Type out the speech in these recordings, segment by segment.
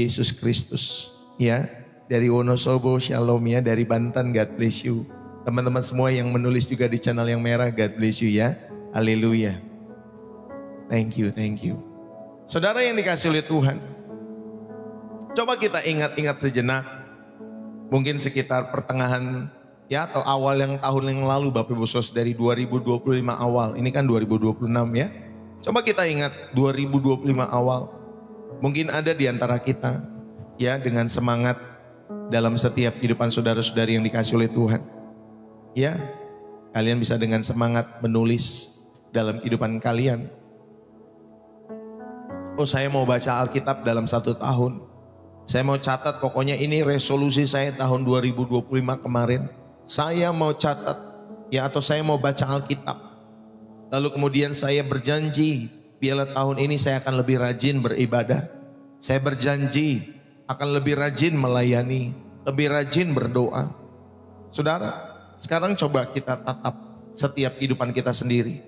Yesus Kristus. Ya, dari Wonosobo, Shalom ya, dari Banten, God bless you. Teman-teman semua yang menulis juga di channel yang merah, God bless you ya. Haleluya. Thank you, thank you. Saudara yang dikasih oleh Tuhan, coba kita ingat-ingat sejenak. Mungkin sekitar pertengahan ya atau awal yang tahun yang lalu Bapak Ibu Saudara, dari 2025 awal. Ini kan 2026 ya. Coba kita ingat 2025 awal. Mungkin ada di antara kita ya dengan semangat dalam setiap kehidupan saudara-saudari yang dikasih oleh Tuhan. Ya, kalian bisa dengan semangat menulis dalam kehidupan kalian. Oh, saya mau baca Alkitab dalam 1 tahun. Saya mau catat, pokoknya ini resolusi saya tahun 2025 kemarin. Saya mau catat ya, atau saya mau baca Alkitab. Lalu kemudian saya berjanji, biarlah tahun ini saya akan lebih rajin beribadah. Saya berjanji akan lebih rajin melayani, lebih rajin berdoa. Saudara, sekarang coba kita tatap setiap kehidupan kita sendiri.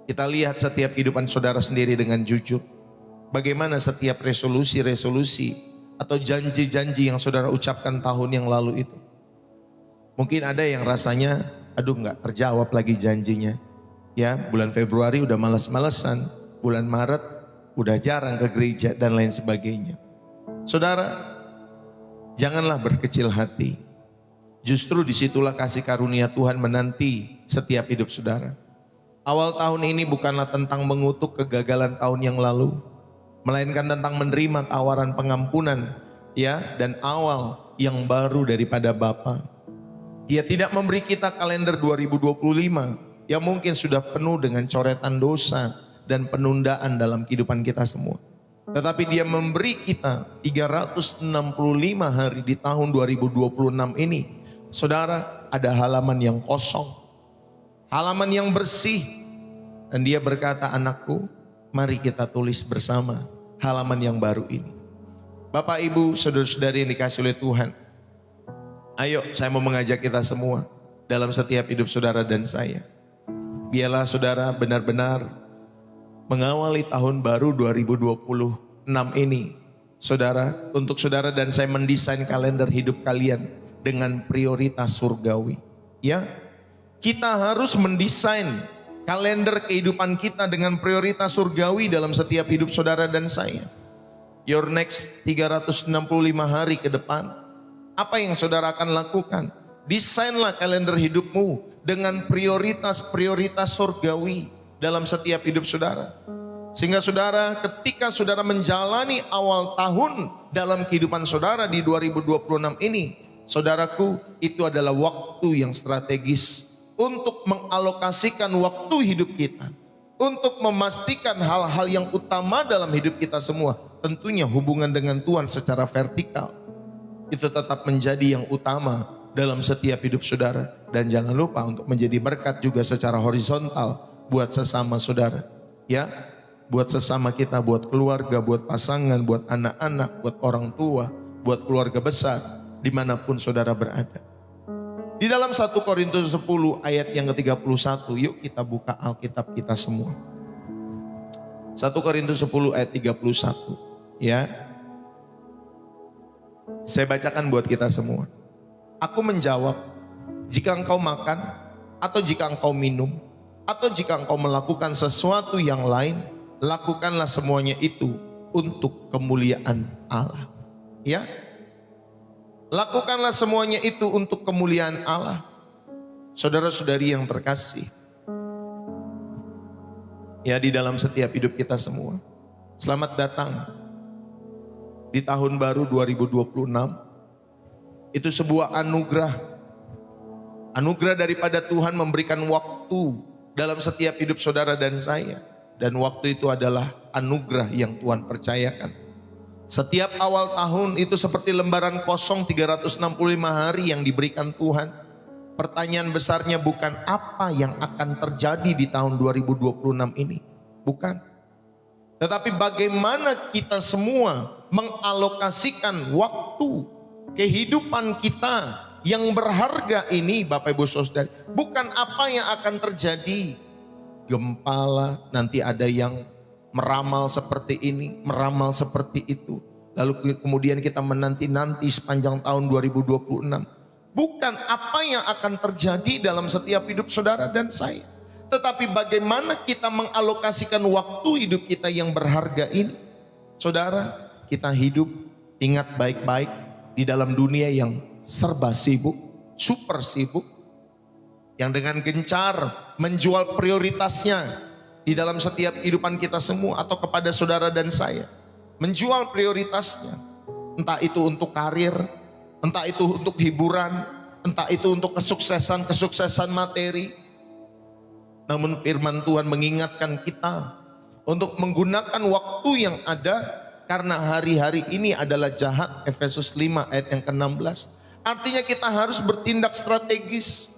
Kita lihat setiap kehidupan saudara sendiri dengan jujur. Bagaimana setiap resolusi-resolusi atau janji-janji yang saudara ucapkan tahun yang lalu itu. Mungkin ada yang rasanya, aduh nggak terjawab lagi janjinya. Ya, bulan Februari udah males-malesan, bulan Maret udah jarang ke gereja dan lain sebagainya. Saudara, janganlah berkecil hati. Justru disitulah kasih karunia Tuhan menanti setiap hidup saudara. Awal tahun ini bukanlah tentang mengutuk kegagalan tahun yang lalu, melainkan tentang menerima tawaran pengampunan ya, dan awal yang baru daripada Bapa. Dia tidak memberi kita kalender 2025 yang mungkin sudah penuh dengan coretan dosa dan penundaan dalam kehidupan kita semua. Tetapi dia memberi kita 365 hari di tahun 2026 ini. Saudara, ada halaman yang kosong, halaman yang bersih. Dan dia berkata, anakku, mari kita tulis bersama halaman yang baru ini. Bapak, Ibu, saudara-saudari yang dikasih oleh Tuhan, ayo saya mau mengajak kita semua dalam setiap hidup saudara dan saya. Biarlah saudara benar-benar mengawali tahun baru 2026 ini. Saudara, untuk saudara dan saya mendesain kalender hidup kalian dengan prioritas surgawi. Ya, kita harus mendesain kalender kehidupan kita dengan prioritas surgawi dalam setiap hidup saudara dan saya. Your next 365 hari ke depan, apa yang saudara akan lakukan? Desainlah kalender hidupmu dengan prioritas-prioritas surgawi dalam setiap hidup saudara. Sehingga saudara, ketika saudara menjalani awal tahun dalam kehidupan saudara di 2026 ini, saudaraku, itu adalah waktu yang strategis untuk mengalokasikan waktu hidup kita, untuk memastikan hal-hal yang utama dalam hidup kita semua. Tentunya hubungan dengan Tuhan secara vertikal itu tetap menjadi yang utama dalam setiap hidup saudara. Dan jangan lupa untuk menjadi berkat juga secara horizontal buat sesama saudara. Ya, buat sesama kita, buat keluarga, buat pasangan, buat anak-anak, buat orang tua, buat keluarga besar, dimanapun saudara berada. Di dalam 1 Korintus 10 ayat yang ke-31, yuk kita buka Alkitab kita semua. 1 Korintus 10 ayat 31, ya. Saya bacakan buat kita semua. Aku menjawab, jika engkau makan, atau jika engkau minum, atau jika engkau melakukan sesuatu yang lain, lakukanlah semuanya itu untuk kemuliaan Allah. Ya, lakukanlah semuanya itu untuk kemuliaan Allah. Saudara-saudari yang terkasih, ya, di dalam setiap hidup kita semua, selamat datang di tahun baru 2026. Itu sebuah anugerah daripada Tuhan memberikan waktu dalam setiap hidup saudara dan saya. Dan waktu itu adalah anugerah yang Tuhan percayakan. Setiap awal tahun itu seperti lembaran kosong 365 hari yang diberikan Tuhan. Pertanyaan besarnya bukan apa yang akan terjadi di tahun 2026 ini, bukan. Tetapi bagaimana kita semua mengalokasikan waktu kehidupan kita yang berharga ini, Bapak Ibu Saudara. Bukan apa yang akan terjadi. Gempala, nanti ada yang meramal seperti ini, meramal seperti itu. lalu kemudian kita menanti-nanti sepanjang tahun 2026. Bukan apa yang akan terjadi dalam setiap hidup saudara dan saya, tetapi bagaimana kita mengalokasikan waktu hidup kita yang berharga ini. Saudara, kita hidup, ingat baik-baik, di dalam dunia yang serba sibuk, super sibuk, yang dengan gencar menjual prioritasnya di dalam setiap kehidupan kita semua, atau kepada saudara dan saya, menjual prioritasnya, entah itu untuk karir, entah itu untuk hiburan, entah itu untuk kesuksesan materi. Namun firman Tuhan mengingatkan kita untuk menggunakan waktu yang ada, karena hari-hari ini adalah jahat. Efesus 5 ayat yang ke-16. Artinya kita harus bertindak strategis,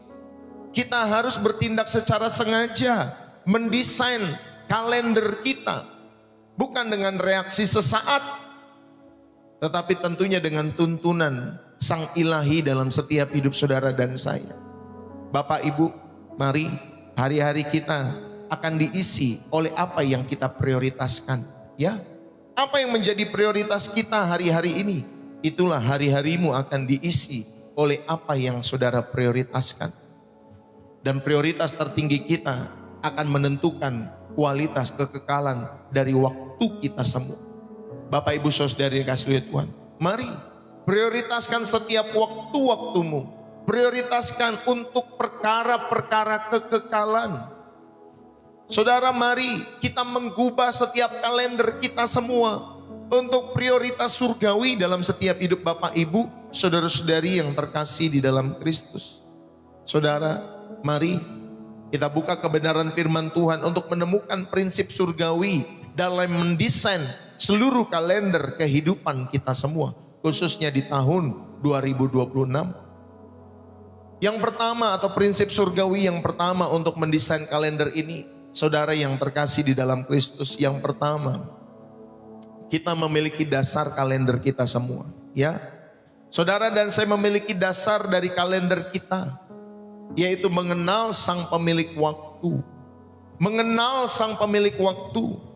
kita harus bertindak secara sengaja, mendesain kalender kita, bukan dengan reaksi sesaat, tetapi tentunya dengan tuntunan Sang Ilahi dalam setiap hidup saudara dan saya. Bapak Ibu, mari hari-hari kita akan diisi oleh apa yang kita prioritaskan. Ya, apa yang menjadi prioritas kita hari-hari ini, itulah hari-harimu akan diisi oleh apa yang saudara prioritaskan. Dan prioritas tertinggi kita akan menentukan kualitas kekekalan dari waktu kita semua. Bapak Ibu saudara dikasihi Tuhan, mari prioritaskan setiap waktu-waktumu, prioritaskan untuk perkara-perkara kekekalan. Saudara, mari kita menggubah setiap kalender kita semua untuk prioritas surgawi dalam setiap hidup Bapak Ibu, saudara-saudari yang terkasih di dalam Kristus. Saudara, mari kita buka kebenaran firman Tuhan untuk menemukan prinsip surgawi dalam mendesain seluruh kalender kehidupan kita semua, khususnya di tahun 2026. Yang pertama, atau prinsip surgawi yang pertama untuk mendesain kalender ini, saudara yang terkasih di dalam Kristus, yang pertama, kita memiliki dasar kalender kita semua. Ya, saudara dan saya memiliki dasar dari kalender kita, yaitu mengenal Sang Pemilik waktu. Mengenal Sang Pemilik waktu.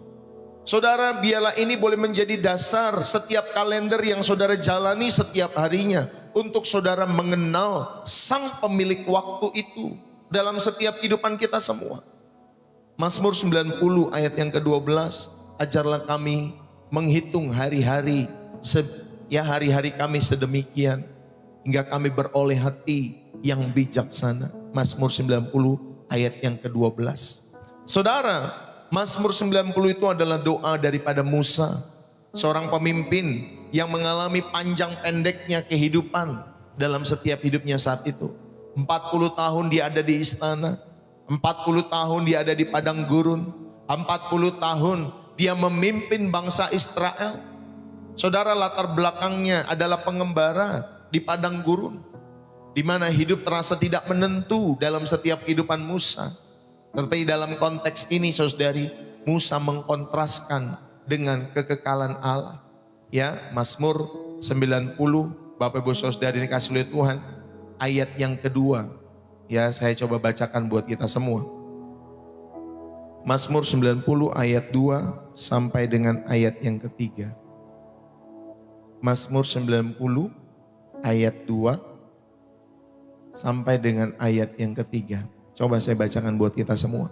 Saudara, biarlah ini boleh menjadi dasar setiap kalender yang saudara jalani setiap harinya, untuk saudara mengenal Sang Pemilik waktu itu dalam setiap kehidupan kita semua. Mazmur 90 ayat yang ke-12, ajarlah kami menghitung hari-hari, hari-hari kami sedemikian, hingga kami beroleh hati yang bijaksana. Mazmur 90 ayat yang ke-12. Saudara, Mazmur 90 itu adalah doa daripada Musa, seorang pemimpin yang mengalami panjang pendeknya kehidupan dalam setiap hidupnya saat itu. 40 tahun dia ada di istana, 40 tahun dia ada di padang gurun, 40 tahun dia memimpin bangsa Israel. Saudara, latar belakangnya adalah pengembara di padang gurun, di mana hidup terasa tidak menentu dalam setiap kehidupan Musa. Tetapi dalam konteks ini, saudari, Musa mengkontraskan dengan kekekalan Allah. Ya, Mazmur 90, Bapak Ibu saudari dikasihi oleh Tuhan, ayat yang kedua. Ya, saya coba bacakan buat kita semua. Mazmur 90 ayat 2 sampai dengan ayat yang ketiga. Mazmur 90 ayat 2 sampai dengan ayat yang ketiga. Coba saya bacakan buat kita semua.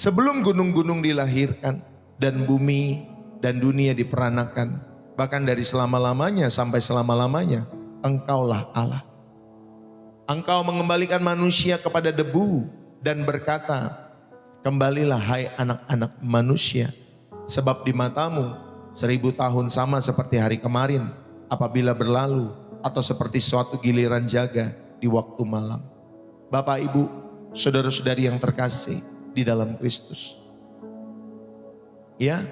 Sebelum gunung-gunung dilahirkan dan bumi dan dunia diperanakan, bahkan dari selama-lamanya sampai selama-lamanya, Engkaulah Allah. Engkau mengembalikan manusia kepada debu dan berkata, kembalilah hai anak-anak manusia, sebab di matamu 1000 tahun sama seperti hari kemarin apabila berlalu, atau seperti suatu giliran jaga di waktu malam. Bapak Ibu, saudara-saudari yang terkasih di dalam Kristus. Ya,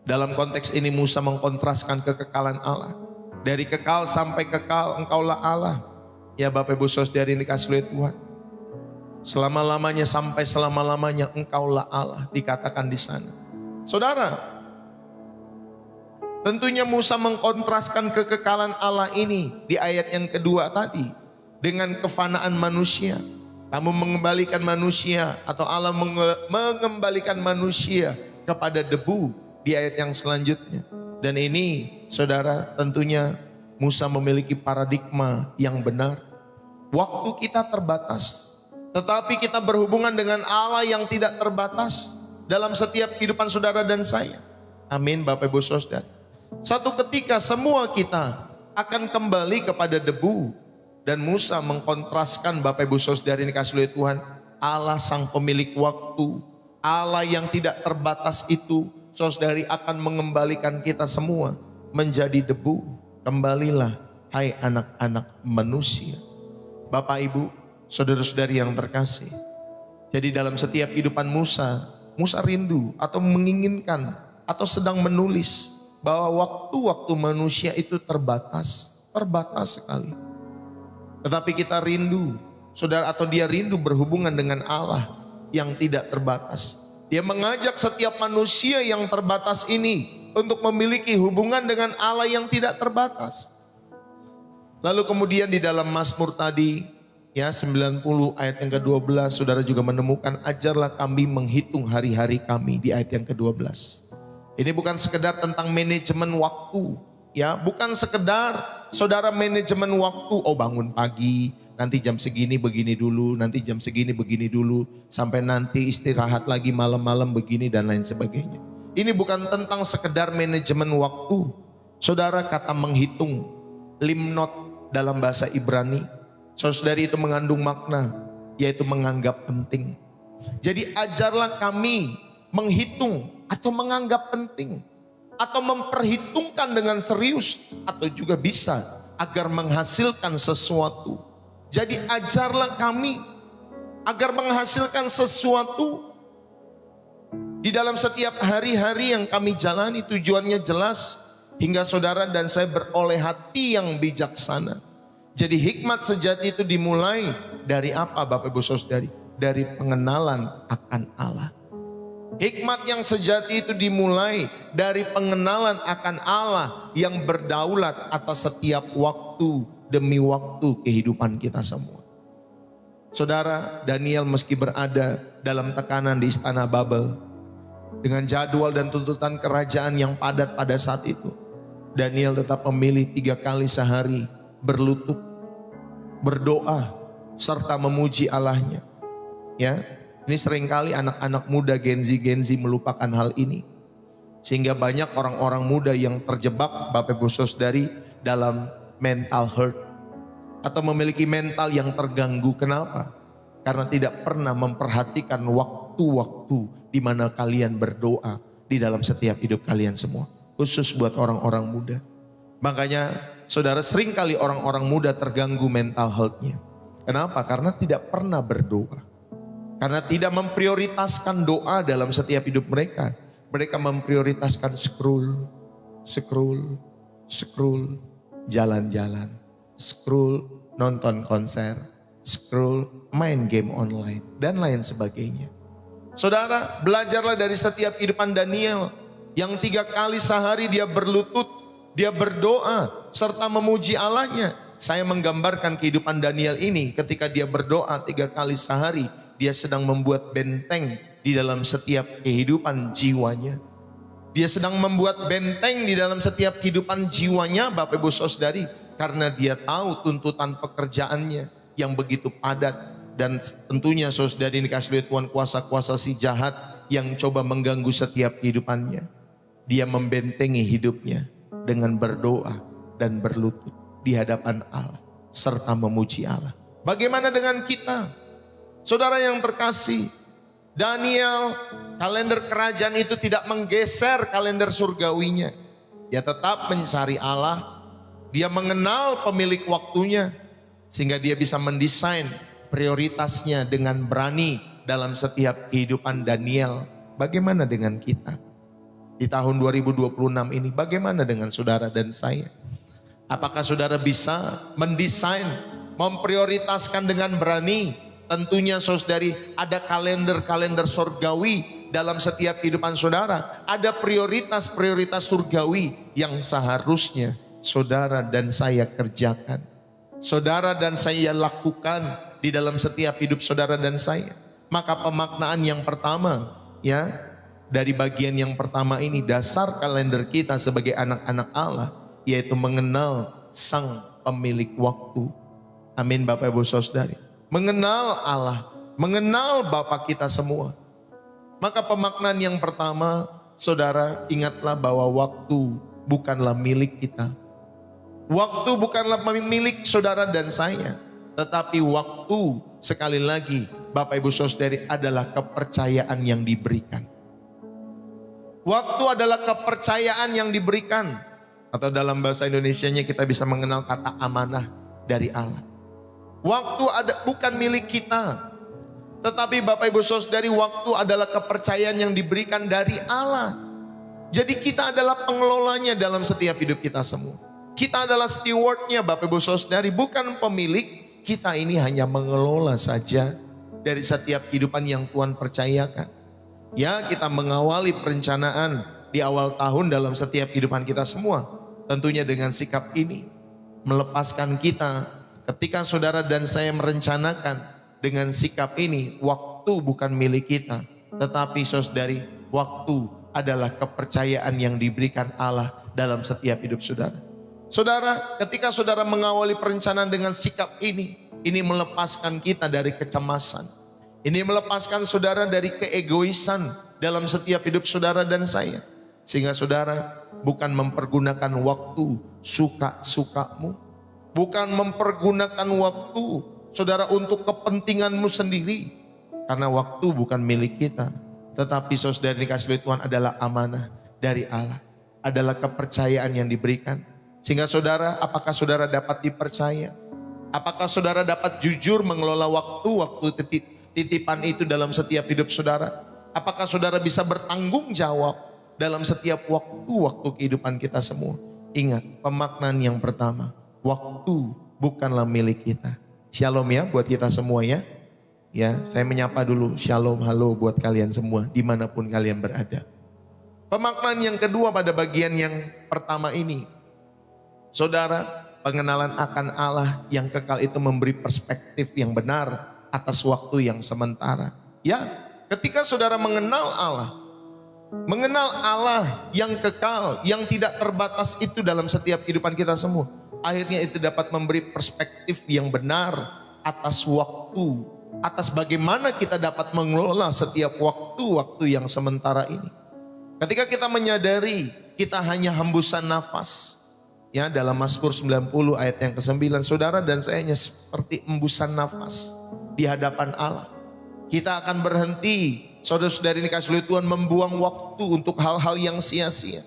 dalam konteks ini Musa mengkontraskan kekekalan Allah. Dari kekal sampai kekal, Engkaulah Allah. Ya Bapak Ibu saudari yang dikasihi oleh Tuhan, selama-lamanya sampai selama-lamanya Engkaulah Allah, dikatakan di sana. Saudara, tentunya Musa mengkontraskan kekekalan Allah ini di ayat yang kedua tadi dengan kefanaan manusia. Kamu mengembalikan manusia, atau Allah mengembalikan manusia kepada debu di ayat yang selanjutnya. Dan ini saudara, tentunya Musa memiliki paradigma yang benar. Waktu kita terbatas, tetapi kita berhubungan dengan Allah yang tidak terbatas dalam setiap kehidupan saudara dan saya. Amin, Bapak Ibu Saudara. Satu ketika semua kita akan kembali kepada debu. Dan Musa mengkontraskan, Bapak Ibu Saudara ini kasih oleh Tuhan, Allah sang pemilik waktu, Allah yang tidak terbatas itu, saudari, akan mengembalikan kita semua menjadi debu. Kembalilah hai anak-anak manusia. Bapak Ibu, saudara-saudari yang terkasih. Jadi dalam setiap kehidupan Musa rindu atau menginginkan atau sedang menulis bahwa waktu-waktu manusia itu terbatas sekali. Tetapi kita rindu, saudara, atau dia rindu berhubungan dengan Allah yang tidak terbatas. Dia mengajak setiap manusia yang terbatas ini untuk memiliki hubungan dengan Allah yang tidak terbatas. Lalu kemudian di dalam Mazmur tadi, ya 90 ayat yang ke-12, saudara juga menemukan, ajarlah kami menghitung hari-hari kami, di ayat yang ke-12. Ini bukan sekedar tentang manajemen waktu, ya, bukan sekedar saudara manajemen waktu, oh bangun pagi, nanti jam segini begini dulu, nanti jam segini begini dulu, sampai nanti istirahat lagi malam-malam begini dan lain sebagainya. Ini bukan tentang sekedar manajemen waktu. Saudara, kata menghitung, limnot dalam bahasa Ibrani, saudari, itu mengandung makna, yaitu menganggap penting. Jadi ajarlah kami menghitung atau menganggap penting, atau memperhitungkan dengan serius, atau juga bisa agar menghasilkan sesuatu. Jadi ajarlah kami agar menghasilkan sesuatu di dalam setiap hari-hari yang kami jalani. Tujuannya jelas, hingga saudara dan saya beroleh hati yang bijaksana. Jadi hikmat sejati itu dimulai dari apa, Bapak Ibu Saudari? Dari pengenalan akan Allah. Hikmat yang sejati itu dimulai dari pengenalan akan Allah yang berdaulat atas setiap waktu demi waktu kehidupan kita semua. Saudara, Daniel meski berada dalam tekanan di istana Babel, dengan jadwal dan tuntutan kerajaan yang padat pada saat itu, Daniel tetap memilih 3 kali sehari berlutut, berdoa, serta memuji Allahnya. Ya, ini seringkali anak-anak muda Gen Z melupakan hal ini. Sehingga banyak orang-orang muda yang terjebak, Bapak Ibu Saudari, dalam mental hurt. Atau memiliki mental yang terganggu. Kenapa? Karena tidak pernah memperhatikan waktu-waktu di mana kalian berdoa di dalam setiap hidup kalian semua. Khusus buat orang-orang muda. Makanya saudara, seringkali orang-orang muda terganggu mental health-nya. Kenapa? Karena tidak pernah berdoa. Karena tidak memprioritaskan doa dalam setiap hidup mereka. Mereka memprioritaskan scroll, jalan-jalan, scroll, nonton konser, scroll, main game online, dan lain sebagainya. Saudara, belajarlah dari setiap kehidupan Daniel yang 3 kali sehari dia berlutut, dia berdoa, serta memuji Allahnya. Saya menggambarkan kehidupan Daniel ini ketika dia berdoa 3 kali sehari. Dia sedang membuat benteng di dalam setiap kehidupan jiwanya. Dia sedang membuat benteng di dalam setiap kehidupan jiwanya, Bapak Ibu Saudari. Karena dia tahu tuntutan pekerjaannya yang begitu padat. Dan tentunya saudari dikasih Tuhan, kuasa-kuasa si jahat yang coba mengganggu setiap kehidupannya. Dia membentengi hidupnya dengan berdoa dan berlutut di hadapan Allah. Serta memuji Allah. Bagaimana dengan kita? Saudara yang terkasih, Daniel, kalender kerajaan itu tidak menggeser kalender surgawinya. Dia tetap mencari Allah. Dia mengenal pemilik waktunya. Sehingga dia bisa mendesain prioritasnya dengan berani dalam setiap kehidupan Daniel. Bagaimana dengan kita? Di tahun 2026 ini bagaimana dengan saudara dan saya? Apakah saudara bisa mendesain, memprioritaskan dengan berani? Tentunya saudari, ada kalender-kalender surgawi dalam setiap kehidupan saudara. Ada prioritas-prioritas surgawi yang seharusnya saudara dan saya kerjakan. Saudara dan saya lakukan di dalam setiap hidup saudara dan saya. Maka pemaknaan yang pertama, ya, dari bagian yang pertama ini, dasar kalender kita sebagai anak-anak Allah yaitu mengenal Sang Pemilik waktu. Amin Bapak Ibu Saudari. Mengenal Allah, mengenal Bapa kita semua. Maka pemaknaan yang pertama, saudara, ingatlah bahwa waktu bukanlah milik kita. Waktu bukanlah milik saudara dan saya. Tetapi waktu, sekali lagi Bapak Ibu Saudari, adalah kepercayaan yang diberikan. Waktu adalah kepercayaan yang diberikan. Atau dalam bahasa Indonesianya kita bisa mengenal kata amanah dari Allah. Waktu bukan milik kita. Tetapi Bapak Ibu Saudari, waktu adalah kepercayaan yang diberikan dari Allah. Jadi kita adalah pengelolanya dalam setiap hidup kita semua. Kita adalah stewardnya Bapak Ibu Saudari, bukan pemilik. Kita ini hanya mengelola saja dari setiap kehidupan yang Tuhan percayakan. Ya, kita mengawali perencanaan di awal tahun dalam setiap kehidupan kita semua. Tentunya dengan sikap ini melepaskan kita ketika saudara dan saya merencanakan dengan sikap ini, waktu bukan milik kita, tetapi saudari, waktu adalah kepercayaan yang diberikan Allah dalam setiap hidup saudara. Saudara, ketika saudara mengawali perencanaan dengan sikap ini melepaskan kita dari kecemasan. Ini melepaskan saudara dari keegoisan dalam setiap hidup saudara dan saya. Sehingga saudara bukan mempergunakan waktu suka-sukamu. Bukan mempergunakan waktu saudara untuk kepentinganmu sendiri. Karena waktu bukan milik kita. Tetapi saudara dikasih Tuhan adalah amanah dari Allah. Adalah kepercayaan yang diberikan. Sehingga saudara, apakah saudara dapat dipercaya? Apakah saudara dapat jujur mengelola waktu titipan itu dalam setiap hidup saudara? Apakah saudara bisa bertanggung jawab dalam setiap waktu kehidupan kita semua? Ingat, pemaknaan yang pertama, waktu bukanlah milik kita. Shalom ya buat kita semua ya. Ya, saya menyapa dulu, shalom, halo buat kalian semua dimanapun kalian berada. Pemaknaan yang kedua pada bagian yang pertama ini, saudara, pengenalan akan Allah yang kekal itu memberi perspektif yang benar atas waktu yang sementara. Ya, ketika saudara mengenal Allah yang kekal, yang tidak terbatas itu dalam setiap kehidupan kita semua, akhirnya itu dapat memberi perspektif yang benar atas waktu, atas bagaimana kita dapat mengelola setiap waktu yang sementara ini. Ketika kita menyadari kita hanya hembusan nafas, ya, dalam Mazmur 90 ayat yang ke-9, saudara dan saya hanya seperti embusan nafas di hadapan Allah. Kita akan berhenti, saudara-saudari dikasih Tuhan, membuang waktu untuk hal-hal yang sia-sia.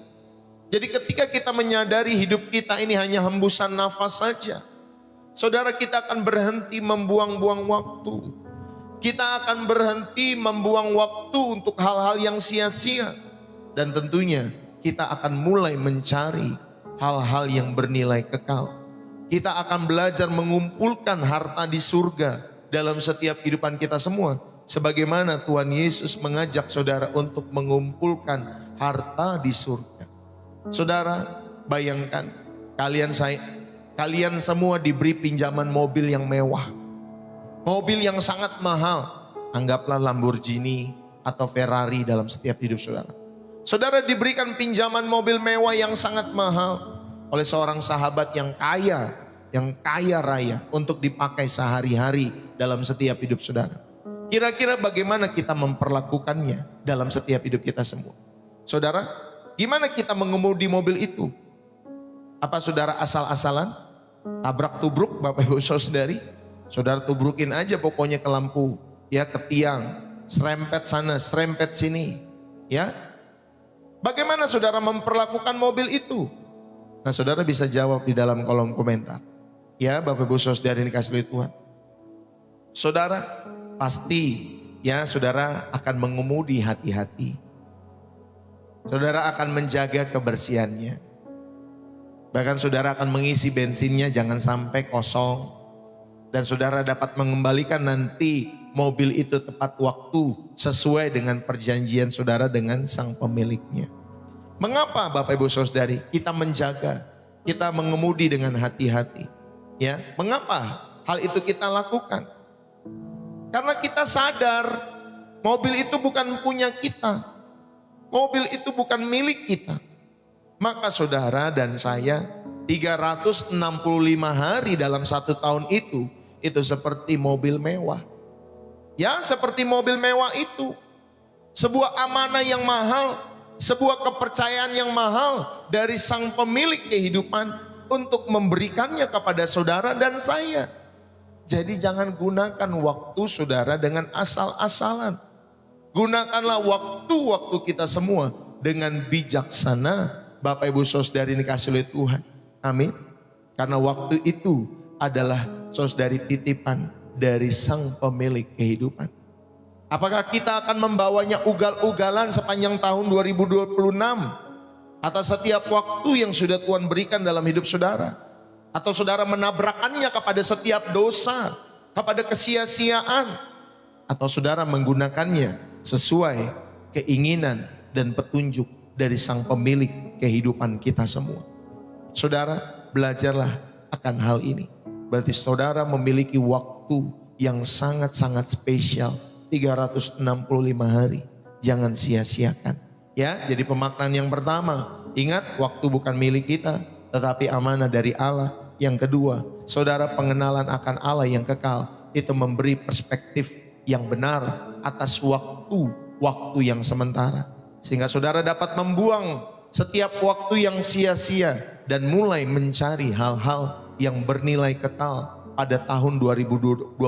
Jadi ketika kita menyadari hidup kita ini hanya hembusan nafas saja, saudara, kita akan berhenti membuang-buang waktu. Kita akan berhenti membuang waktu untuk hal-hal yang sia-sia. Dan tentunya kita akan mulai mencari hal-hal yang bernilai kekal. Kita akan belajar mengumpulkan harta di surga dalam setiap kehidupan kita semua. Sebagaimana Tuhan Yesus mengajak saudara untuk mengumpulkan harta di surga. Saudara, bayangkan kalian semua diberi pinjaman mobil yang mewah. Mobil yang sangat mahal. Anggaplah Lamborghini atau Ferrari dalam setiap hidup saudara. Saudara diberikan pinjaman mobil mewah yang sangat mahal oleh seorang sahabat yang kaya raya untuk dipakai sehari-hari dalam setiap hidup saudara. Kira-kira bagaimana kita memperlakukannya dalam setiap hidup kita semua? Saudara, gimana kita mengemudi mobil itu? Apa saudara asal-asalan? Tabrak-tubruk Bapak Ibu Saudari? Saudara tubrukin aja pokoknya ke lampu, ya, ke tiang, serempet sana, serempet sini, ya. Bagaimana saudara memperlakukan mobil itu? Nah, saudara bisa jawab di dalam kolom komentar. Ya, Bapak Ibu Saudara yang dikasihi Tuhan. Saudara, pasti ya saudara akan mengemudi hati-hati. Saudara akan menjaga kebersihannya. Bahkan saudara akan mengisi bensinnya jangan sampai kosong. Dan saudara dapat mengembalikan nanti mobil itu tepat waktu sesuai dengan perjanjian saudara dengan sang pemiliknya. Mengapa Bapak Ibu Saudari kita menjaga, kita mengemudi dengan hati-hati? Ya, mengapa hal itu kita lakukan? Karena kita sadar mobil itu bukan punya kita. Mobil itu bukan milik kita. Maka saudara dan saya 365 hari dalam satu tahun itu seperti mobil mewah. Ya, seperti mobil mewah itu. Sebuah amanah yang mahal, sebuah kepercayaan yang mahal dari sang pemilik kehidupan untuk memberikannya kepada saudara dan saya. Jadi jangan gunakan waktu saudara dengan asal-asalan. Gunakanlah waktu-waktu kita semua dengan bijaksana. Bapak Ibu Saudari dikasih oleh Tuhan. Amin. Karena waktu itu adalah saudari titipan dari sang pemilik kehidupan. Apakah kita akan membawanya ugal-ugalan sepanjang tahun 2026? Atas setiap waktu yang sudah Tuhan berikan dalam hidup saudara? Atau saudara menabrakannya kepada setiap dosa, kepada kesia-siaan? Atau saudara menggunakannya sesuai keinginan dan petunjuk dari sang pemilik kehidupan kita semua? Saudara, belajarlah akan hal ini. Berarti saudara memiliki waktu yang sangat-sangat spesial, 365 hari. Jangan sia-siakan. Ya, jadi pemaknaan yang pertama, ingat waktu bukan milik kita, tetapi amanah dari Allah. Yang kedua, saudara pengenalan akan Allah yang kekal, itu memberi perspektif yang benar atas waktu yang sementara. Sehingga saudara dapat membuang setiap waktu yang sia-sia dan mulai mencari hal-hal yang bernilai kekal pada tahun 2026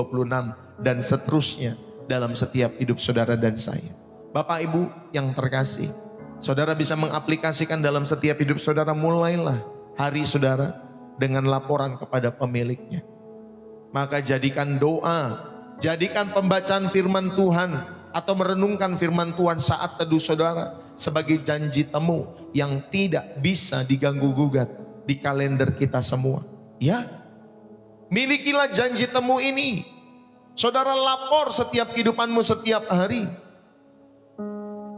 dan seterusnya dalam setiap hidup saudara dan saya. Bapak Ibu yang terkasih, saudara bisa mengaplikasikan dalam setiap hidup saudara. Mulailah hari saudara dengan laporan kepada pemiliknya. Maka jadikan doa, jadikan pembacaan firman Tuhan atau merenungkan firman Tuhan saat teduh saudara sebagai janji temu yang tidak bisa diganggu gugat di kalender kita semua. Ya, milikilah janji temu ini. Saudara lapor setiap kehidupanmu setiap hari.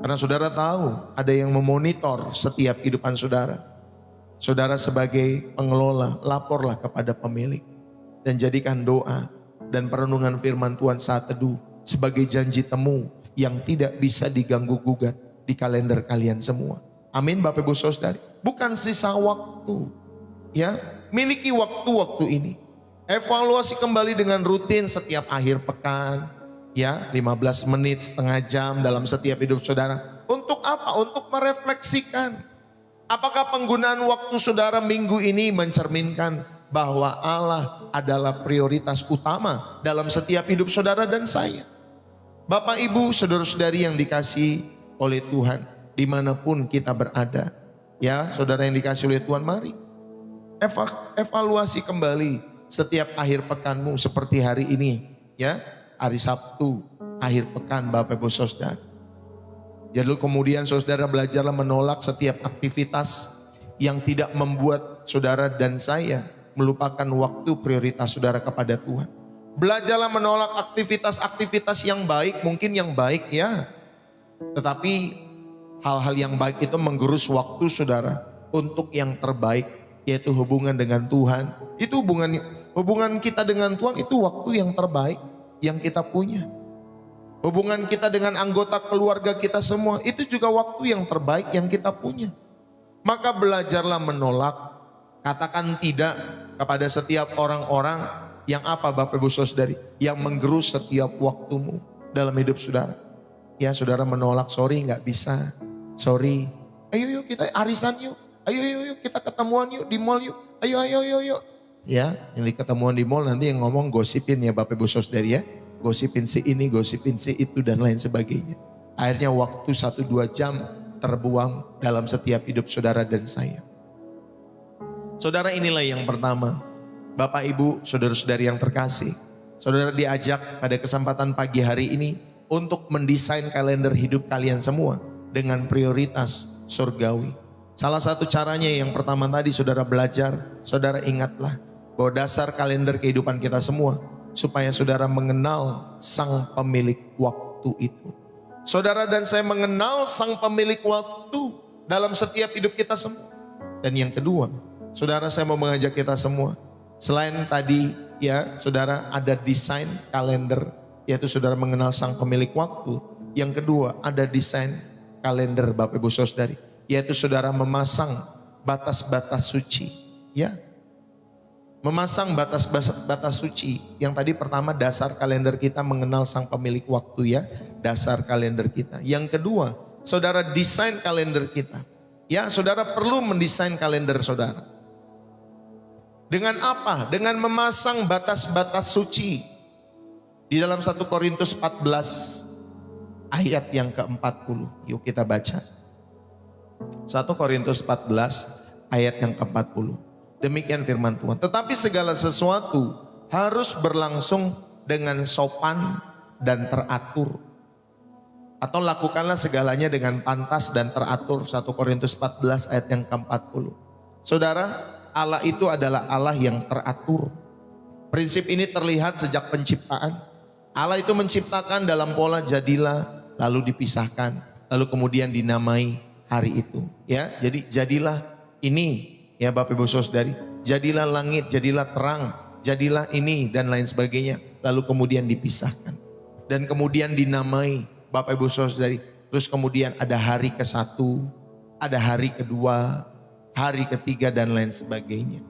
Karena saudara tahu ada yang memonitor setiap kehidupan saudara. Saudara sebagai pengelola, laporlah kepada pemilik. Dan jadikan doa dan perenungan firman Tuhan saat teduh sebagai janji temu yang tidak bisa diganggu gugat di kalender kalian semua. Amin Bapak Ibu Saudari. Bukan sisa waktu. Ya, miliki waktu-waktu ini. Evaluasi kembali dengan rutin setiap akhir pekan. Ya, 15 menit, setengah jam dalam setiap hidup saudara. Untuk apa? Untuk merefleksikan. Apakah penggunaan waktu saudara minggu ini mencerminkan bahwa Allah adalah prioritas utama dalam setiap hidup saudara dan saya? Bapak Ibu saudara-saudari yang dikasihi oleh Tuhan, dimanapun kita berada. Ya, saudara yang dikasihi oleh Tuhan, mari evaluasi kembali setiap akhir pekanmu seperti hari ini. Ya, hari Sabtu, akhir pekan Bapak Ibu Saudara. Jadi kemudian saudara belajarlah menolak setiap aktivitas yang tidak membuat saudara dan saya melupakan waktu prioritas saudara kepada Tuhan. Belajarlah menolak aktivitas-aktivitas yang baik, mungkin yang baik ya. Tetapi hal-hal yang baik itu menggerus waktu saudara untuk yang terbaik, yaitu hubungan dengan Tuhan. Itu hubungan kita dengan Tuhan itu waktu yang terbaik yang kita punya. Hubungan kita dengan anggota keluarga kita semua itu juga waktu yang terbaik yang kita punya. Maka belajarlah menolak, katakan tidak kepada setiap orang-orang yang apa Bapak Ibu Saudari, yang menggerus setiap waktumu dalam hidup saudara. Ya, saudara menolak, sorry nggak bisa, sorry. Ayo yuk kita arisan yuk, ayo yuk kita ketemuan yuk di mall yuk, ayo. Ya, ini ketemuan di mall nanti yang ngomong gosipin ya Bapak Ibu Saudari ya. Gosipin si ini, gosipin si itu dan lain sebagainya. Akhirnya waktu 1-2 jam terbuang dalam setiap hidup saudara dan saya. Saudara, inilah yang pertama. Bapak Ibu, saudara-saudari yang terkasih. Saudara diajak pada kesempatan pagi hari ini untuk mendesain kalender hidup kalian semua dengan prioritas surgawi. Salah satu caranya yang pertama tadi saudara belajar, saudara ingatlah bahwa dasar kalender kehidupan kita semua supaya saudara mengenal sang pemilik waktu itu. Saudara dan saya mengenal sang pemilik waktu dalam setiap hidup kita semua. Dan yang kedua, saudara, saya mau mengajak kita semua, selain tadi ya saudara ada desain kalender, yaitu saudara mengenal sang pemilik waktu. Yang kedua ada desain kalender Bapak Ibu Saudari, yaitu saudara memasang batas-batas suci. Ya, memasang batas suci. Yang tadi pertama dasar kalender kita mengenal sang pemilik waktu ya. Dasar kalender kita. Yang kedua, saudara desain kalender kita. Ya, saudara perlu mendesain kalender saudara. Dengan apa? Dengan memasang batas-batas suci. Di dalam 1 Korintus 14 ayat yang ke-40. Yuk kita baca. 1 Korintus 14 ayat yang ke-40. Demikian firman Tuhan. Tetapi segala sesuatu harus berlangsung dengan sopan dan teratur. Atau lakukanlah segalanya dengan pantas dan teratur. 1 Korintus 14 ayat yang ke-40. Saudara, Allah itu adalah Allah yang teratur. Prinsip ini terlihat sejak penciptaan. Allah itu menciptakan dalam pola jadilah, lalu dipisahkan, lalu kemudian dinamai hari itu. Ya, jadi jadilah ini. Ya Bapak Ibu Saudari, jadilah langit, jadilah terang, jadilah ini dan lain sebagainya. Lalu kemudian dipisahkan. Dan kemudian dinamai Bapak Ibu Saudari. Terus kemudian ada hari ke-1, ada hari kedua, hari ketiga dan lain sebagainya.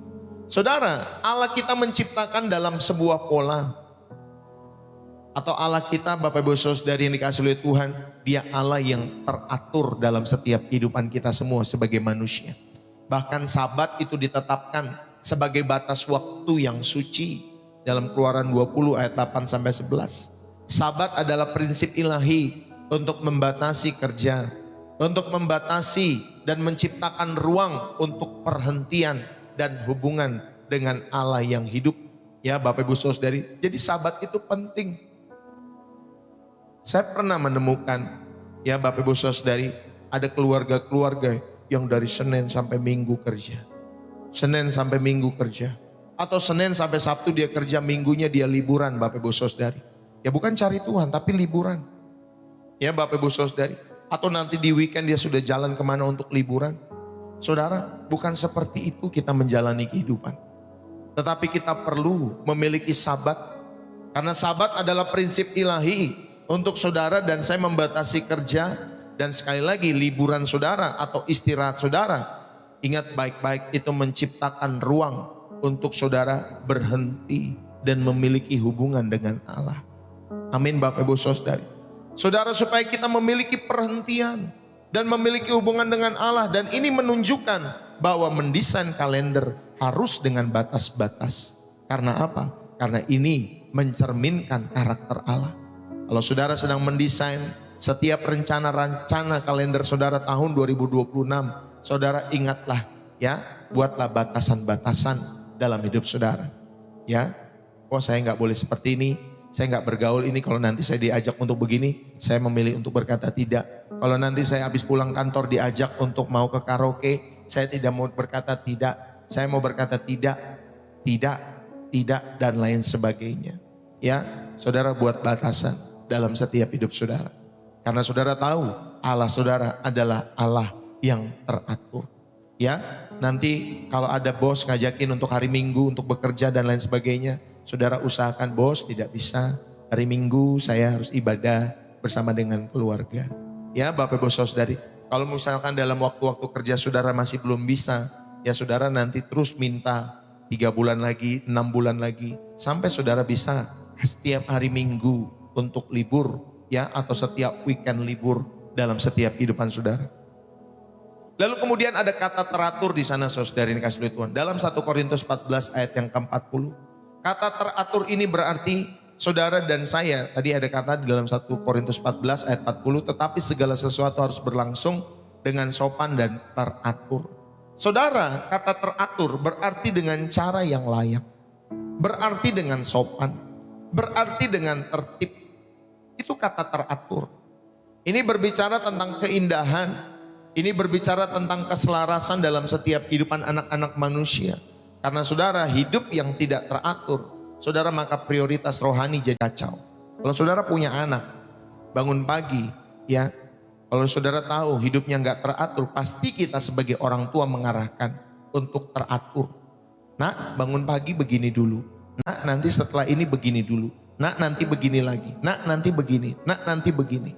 Saudara, Allah kita menciptakan dalam sebuah pola. Atau Allah kita Bapak Ibu Saudari yang dikasihi oleh Tuhan, Dia Allah yang teratur dalam setiap kehidupan kita semua sebagai manusia. Bahkan Sabat itu ditetapkan sebagai batas waktu yang suci dalam Keluaran 20 ayat 8 sampai 11. Sabat adalah prinsip ilahi untuk membatasi kerja, untuk membatasi dan menciptakan ruang untuk perhentian dan hubungan dengan Allah yang hidup. Ya Bapak Ibu Saudari, jadi Sabat itu penting. Saya pernah menemukan ya Bapak Ibu Saudari, ada keluarga-keluarga yang dari Senin sampai Minggu kerja. Senin sampai Minggu kerja. Atau Senin sampai Sabtu dia kerja, Minggunya dia liburan Bapak Ibu Saudari. Ya bukan cari Tuhan tapi liburan. Ya Bapak Ibu Saudari. Atau nanti di weekend dia sudah jalan kemana untuk liburan. Saudara, bukan seperti itu kita menjalani kehidupan. Tetapi kita perlu memiliki Sabat. Karena Sabat adalah prinsip ilahi untuk saudara dan saya membatasi kerja. Dan sekali lagi liburan saudara atau istirahat saudara, ingat baik-baik itu menciptakan ruang untuk saudara berhenti dan memiliki hubungan dengan Allah. Amin Bapak Ibu Saudari. Saudara, supaya kita memiliki perhentian dan memiliki hubungan dengan Allah. Dan ini menunjukkan bahwa mendesain kalender harus dengan batas-batas. Karena apa? Karena ini mencerminkan karakter Allah. Kalau saudara sedang mendesain setiap rencana kalender saudara tahun 2026, saudara ingatlah ya, buatlah batasan-batasan dalam hidup saudara. Ya, oh saya nggak boleh seperti ini, saya nggak bergaul ini. Kalau nanti saya diajak untuk begini, saya memilih untuk berkata tidak. Kalau nanti saya habis pulang kantor diajak untuk mau ke karaoke, saya tidak mau berkata tidak. Saya mau berkata tidak, dan lain sebagainya. Ya, saudara buat batasan dalam setiap hidup saudara. Karena saudara tahu Allah saudara adalah Allah yang teratur. Ya, nanti kalau ada bos ngajakin untuk hari Minggu untuk bekerja dan lain sebagainya, saudara usahakan, bos tidak bisa hari Minggu saya harus ibadah bersama dengan keluarga. Ya Bapak Ibu Saudari, kalau misalkan dalam waktu-waktu kerja saudara masih belum bisa, ya saudara nanti terus minta 3 bulan lagi, 6 bulan lagi, sampai saudara bisa setiap hari Minggu untuk libur. Ya, atau setiap weekend libur dalam setiap kehidupan saudara. Lalu kemudian ada kata teratur di sana saudara yang dikasihi oleh Tuhan. Dalam 1 Korintus 14 ayat yang ke-40. Kata teratur ini berarti saudara dan saya. Tadi ada kata di dalam 1 Korintus 14 ayat 40. Tetapi segala sesuatu harus berlangsung dengan sopan dan teratur. Saudara, kata teratur berarti dengan cara yang layak. Berarti dengan sopan. Berarti dengan tertib. Itu kata teratur. Ini berbicara tentang keindahan. Ini berbicara tentang keselarasan dalam setiap kehidupan anak-anak manusia. Karena saudara hidup yang tidak teratur, saudara maka prioritas rohani jadi kacau. Kalau saudara punya anak, bangun pagi, ya, kalau saudara tahu hidupnya nggak teratur, pasti kita sebagai orang tua mengarahkan untuk teratur. Nak, bangun pagi begini dulu. Nak, nanti setelah ini begini dulu. Nak, nanti begini lagi. Nak, nanti begini. Nak, nanti begini.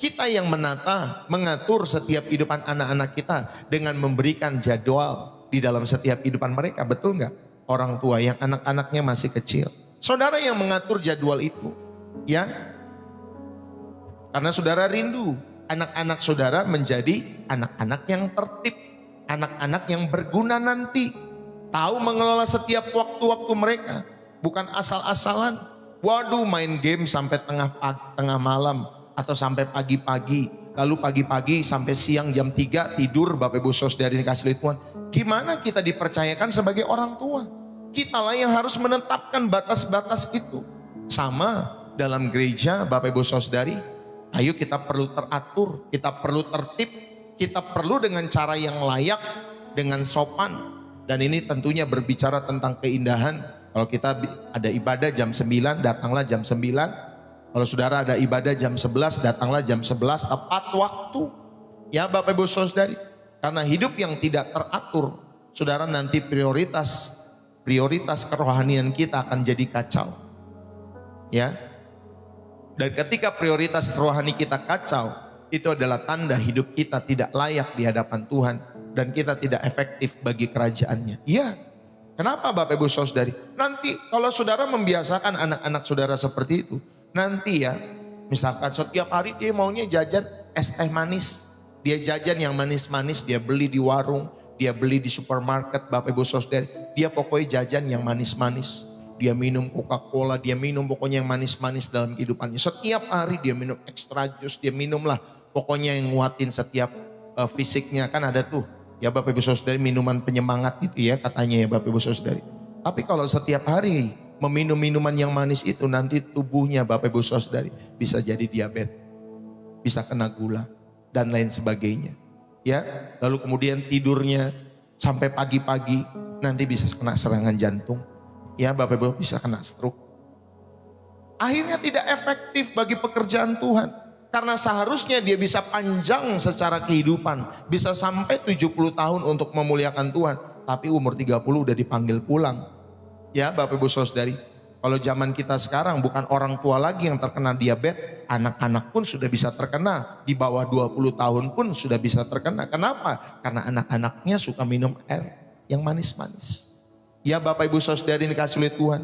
Kita yang menata, mengatur setiap kehidupan anak-anak kita dengan memberikan jadwal. di dalam setiap kehidupan mereka, betul nggak? Orang tua yang anak-anaknya masih kecil. Saudara yang mengatur jadwal itu, ya. Karena saudara rindu anak-anak saudara menjadi anak-anak yang tertib, anak-anak yang berguna nanti, tahu mengelola setiap waktu-waktu mereka, bukan asal-asalan. Waduh, main game sampai tengah malam atau sampai pagi-pagi, lalu pagi-pagi sampai siang jam 3 tidur. Bapak Ibu Saudara dikasih Tuhan, gimana kita dipercayakan sebagai orang tua? Kitalah yang harus menetapkan batas-batas itu. Sama dalam gereja, Bapak Ibu Saudari, ayo kita perlu teratur, kita perlu tertib, kita perlu dengan cara yang layak, dengan sopan. Dan ini tentunya berbicara tentang keindahan. Kalau kita ada ibadah jam 9, datanglah jam 9. Kalau saudara ada ibadah jam 11, datanglah jam 11, tepat waktu. Ya Bapak Ibu Saudari, karena hidup yang tidak teratur, saudara nanti prioritas kerohanian kita akan jadi kacau. Ya. Dan ketika prioritas rohani kita kacau, itu adalah tanda hidup kita tidak layak di hadapan Tuhan dan kita tidak efektif bagi kerajaannya. Iya. Kenapa Bapak Ibu Saudari? Nanti kalau saudara membiasakan anak-anak saudara seperti itu, nanti ya, misalkan setiap hari dia maunya jajan es teh manis. Dia jajan yang manis-manis, dia beli di warung, dia beli di supermarket, Bapak Ibu Saudari. Dia pokoknya jajan yang manis-manis. Dia minum Coca-Cola, dia minum pokoknya yang manis-manis dalam kehidupannya. Setiap hari dia minum extra jus, dia minumlah pokoknya yang nguatin setiap fisiknya. Kan ada tuh, ya Bapak Ibu Saudari, minuman penyemangat itu ya katanya ya Bapak Ibu Saudari. Tapi kalau setiap hari meminum minuman yang manis itu, nanti tubuhnya Bapak Ibu Saudari bisa jadi diabetes, bisa kena gula dan lain sebagainya. Ya, lalu kemudian tidurnya sampai pagi-pagi, nanti bisa kena serangan jantung. Ya Bapak Ibu, bisa kena stroke. Akhirnya tidak efektif bagi pekerjaan Tuhan. Karena seharusnya dia bisa panjang secara kehidupan, bisa sampai 70 tahun untuk memuliakan Tuhan. Tapi umur 30 udah dipanggil pulang. Ya Bapak Ibu Saudari, kalau zaman kita sekarang bukan orang tua lagi yang terkena diabetes, anak-anak pun sudah bisa terkena. Di bawah 20 tahun pun sudah bisa terkena. Kenapa? Karena anak-anaknya suka minum air yang manis-manis. Ya Bapak Ibu Saudari dikasih oleh Tuhan.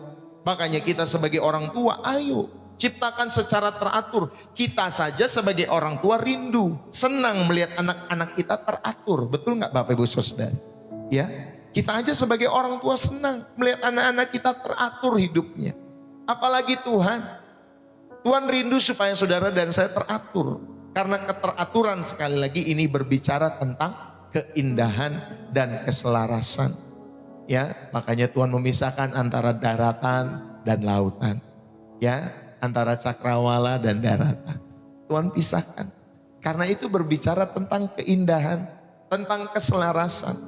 Makanya kita sebagai orang tua, ayo ciptakan secara teratur. Kita saja sebagai orang tua rindu, senang melihat anak-anak kita teratur. Betul nggak Bapak Ibu Saudari? Ya, kita aja sebagai orang tua senang melihat anak-anak kita teratur hidupnya. Apalagi Tuhan. Tuhan rindu supaya saudara dan saya teratur. Karena keteraturan sekali lagi ini berbicara tentang keindahan dan keselarasan. Ya, makanya Tuhan memisahkan antara daratan dan lautan. Ya, antara cakrawala dan daratan. Tuhan pisahkan. Karena itu berbicara tentang keindahan, tentang keselarasan.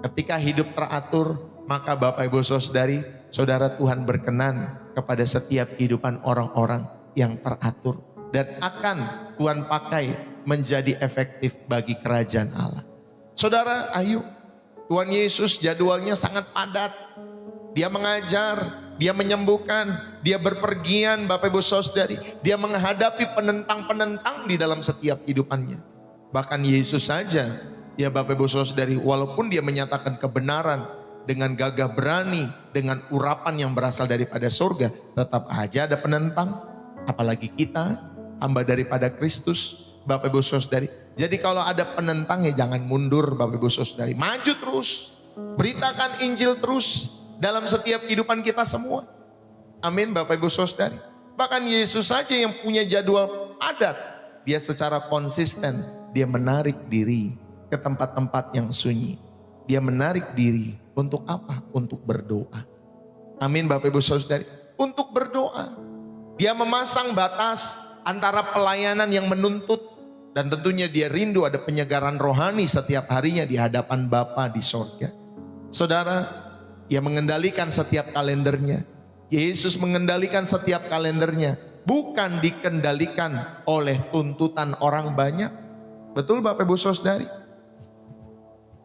Ketika hidup teratur, maka Bapak Ibu Saudari, saudara Tuhan berkenan kepada setiap kehidupan orang-orang yang teratur. Dan akan Tuhan pakai menjadi efektif bagi kerajaan Allah. Saudara, ayo. Tuhan Yesus jadwalnya sangat padat. Dia mengajar, dia menyembuhkan, dia berpergian Bapak Ibu Saudari. Dia menghadapi penentang-penentang di dalam setiap kehidupannya. Bahkan Yesus saja, ya Bapak Ibu Saudari, walaupun dia menyatakan kebenaran dengan gagah berani, dengan urapan yang berasal daripada surga, tetap aja ada penentang. Apalagi kita, hamba daripada Kristus, Bapak Ibu Saudari. Jadi kalau ada penentang ya jangan mundur Bapak Ibu Saudari. Maju terus, beritakan Injil terus dalam setiap kehidupan kita semua. Amin Bapak Ibu Saudari. Bahkan Yesus saja yang punya jadwal padat. Dia secara konsisten, dia menarik diri ke tempat-tempat yang sunyi. Dia menarik diri untuk apa? Untuk berdoa. Amin Bapak Ibu Saudari. Untuk berdoa. Dia memasang batas antara pelayanan yang menuntut. Dan tentunya dia rindu ada penyegaran rohani setiap harinya di hadapan Bapa di sorga. Saudara, dia mengendalikan setiap kalendernya. Yesus mengendalikan setiap kalendernya. Bukan dikendalikan oleh tuntutan orang banyak. Betul Bapak Ibu Saudari?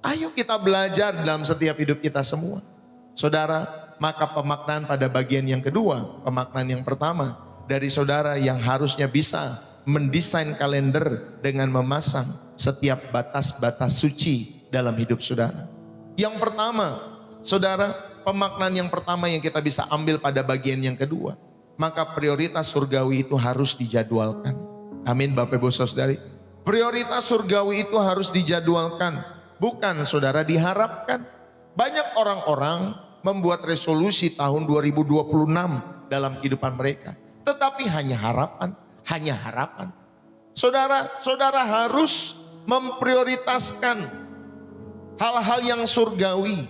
Ayo kita belajar dalam setiap hidup kita semua. Saudara, maka pemaknaan pada bagian yang kedua, pemaknaan yang pertama dari saudara yang harusnya bisa mendesain kalender dengan memasang setiap batas-batas suci dalam hidup saudara. Yang pertama, saudara, pemaknaan yang pertama yang kita bisa ambil pada bagian yang kedua, maka prioritas surgawi itu harus dijadwalkan. Amin Bapak Ibu Saudari. Prioritas surgawi itu harus dijadwalkan, bukan saudara diharapkan. Banyak orang-orang membuat resolusi tahun 2026 dalam kehidupan mereka, tetapi hanya harapan, hanya harapan. Saudara harus memprioritaskan hal-hal yang surgawi,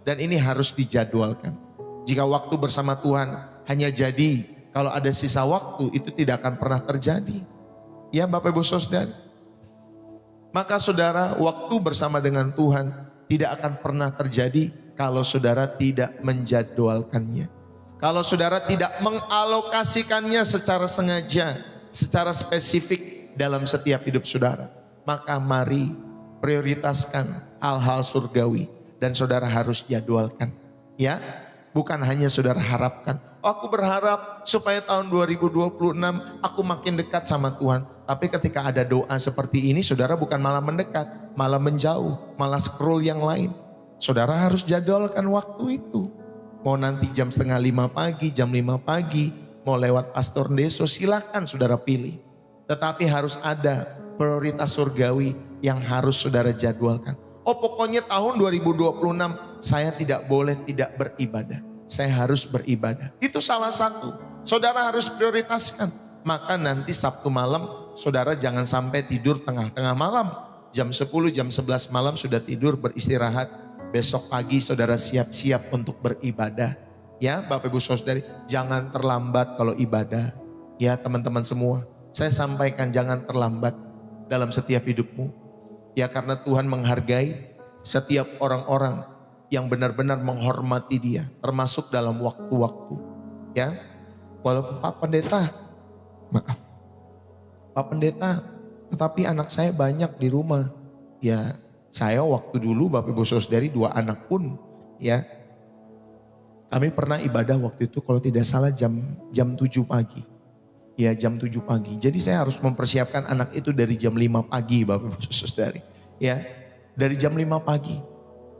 dan ini harus dijadwalkan. Jika waktu bersama Tuhan hanya jadi kalau ada sisa waktu, itu tidak akan pernah terjadi. Ya Bapak Ibu Saudara. Maka saudara, waktu bersama dengan Tuhan tidak akan pernah terjadi kalau saudara tidak menjadwalkannya. Kalau saudara tidak mengalokasikannya secara sengaja, secara spesifik dalam setiap hidup saudara. Maka mari prioritaskan hal-hal surgawi dan saudara harus jadwalkan. Ya, bukan hanya saudara harapkan. Aku berharap supaya tahun 2026 aku makin dekat sama Tuhan. Tapi ketika ada doa seperti ini, saudara bukan malah mendekat, malah menjauh, malah scroll yang lain. Saudara harus jadwalkan waktu itu. Mau nanti jam 4:30 pagi, jam 5 pagi, mau lewat Pastor Deso, silakan saudara pilih. Tetapi harus ada prioritas surgawi yang harus saudara jadwalkan. Oh pokoknya tahun 2026 saya tidak boleh tidak beribadah. Saya harus beribadah. Itu salah satu. Saudara harus prioritaskan. Maka nanti Sabtu malam saudara jangan sampai tidur tengah-tengah malam. Jam 10, jam 11 malam sudah tidur beristirahat. Besok pagi saudara siap-siap untuk beribadah. Ya Bapak Ibu Saudari, jangan terlambat kalau ibadah. Ya teman-teman semua, saya sampaikan jangan terlambat dalam setiap hidupmu. Ya karena Tuhan menghargai setiap orang-orang yang benar-benar menghormati Dia, termasuk dalam waktu-waktu. Ya, walaupun Pak Pendeta, maaf, Pak Pendeta, tetapi anak saya banyak di rumah. Ya, saya waktu dulu Bapak Ibu Saudari 2 anak pun, ya, kami pernah ibadah waktu itu kalau tidak salah jam 7 pagi. Ya jam 7 pagi. Jadi saya harus mempersiapkan anak itu dari jam 5 pagi Bapak Ibu Saudari. Ya, dari jam 5 pagi.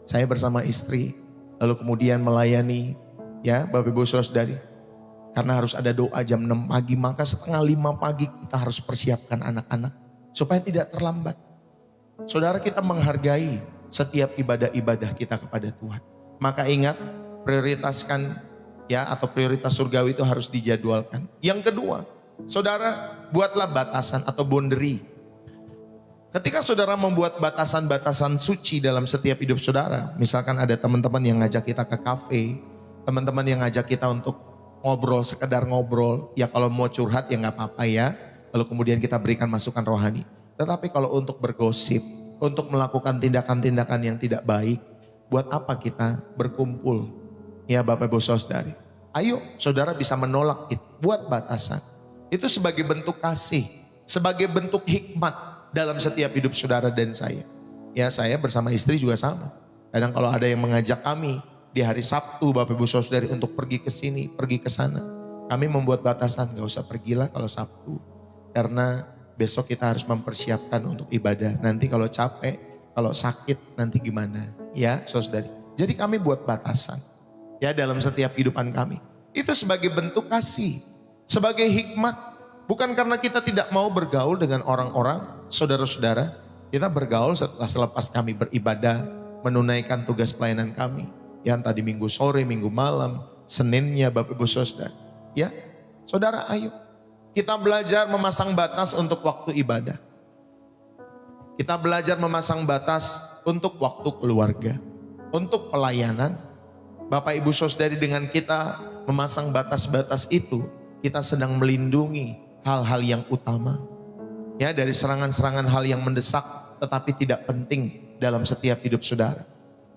Saya bersama istri, lalu kemudian melayani, ya Bapak Ibu Saudari. Karena harus ada doa jam 6 pagi, maka 4:30 pagi kita harus persiapkan anak-anak supaya tidak terlambat. Saudara, kita menghargai setiap ibadah-ibadah kita kepada Tuhan. Maka ingat, prioritaskan ya atau prioritas surgawi itu harus dijadwalkan. Yang kedua, saudara buatlah batasan atau boundary. Ketika saudara membuat batasan-batasan suci dalam setiap hidup saudara, misalkan ada teman-teman yang ngajak kita ke kafe, teman-teman yang ngajak kita untuk ngobrol, sekedar ngobrol, ya kalau mau curhat ya nggak apa-apa ya, lalu kemudian kita berikan masukan rohani. Tetapi kalau untuk bergosip, untuk melakukan tindakan-tindakan yang tidak baik, buat apa kita berkumpul? Ya Bapak Ibu Saudari, ayo saudara bisa menolak itu, buat batasan. Itu sebagai bentuk kasih, sebagai bentuk hikmat dalam setiap hidup saudara dan saya. Ya saya bersama istri juga sama. Kadang kalau ada yang mengajak kami di hari Sabtu Bapak Ibu Saudari untuk pergi ke sini, pergi ke sana, kami membuat batasan, gak usah pergilah kalau Sabtu. Karena besok kita harus mempersiapkan untuk ibadah. Nanti kalau capek, kalau sakit nanti gimana? Ya Saudari. Jadi kami buat batasan. Ya dalam setiap kehidupan kami. Itu sebagai bentuk kasih. Sebagai hikmat. Bukan karena kita tidak mau bergaul dengan orang-orang, saudara-saudara. Kita bergaul setelah selepas kami beribadah, menunaikan tugas pelayanan kami. Yang tadi minggu sore, minggu malam, Seninnya Bapak Ibu Saudara. Ya, saudara ayo. Kita belajar memasang batas untuk waktu ibadah. Kita belajar memasang batas untuk waktu keluarga. Untuk pelayanan. Bapak Ibu Saudari, dengan kita memasang batas-batas itu, kita sedang melindungi hal-hal yang utama. Ya, dari serangan-serangan hal yang mendesak tetapi tidak penting dalam setiap hidup saudara.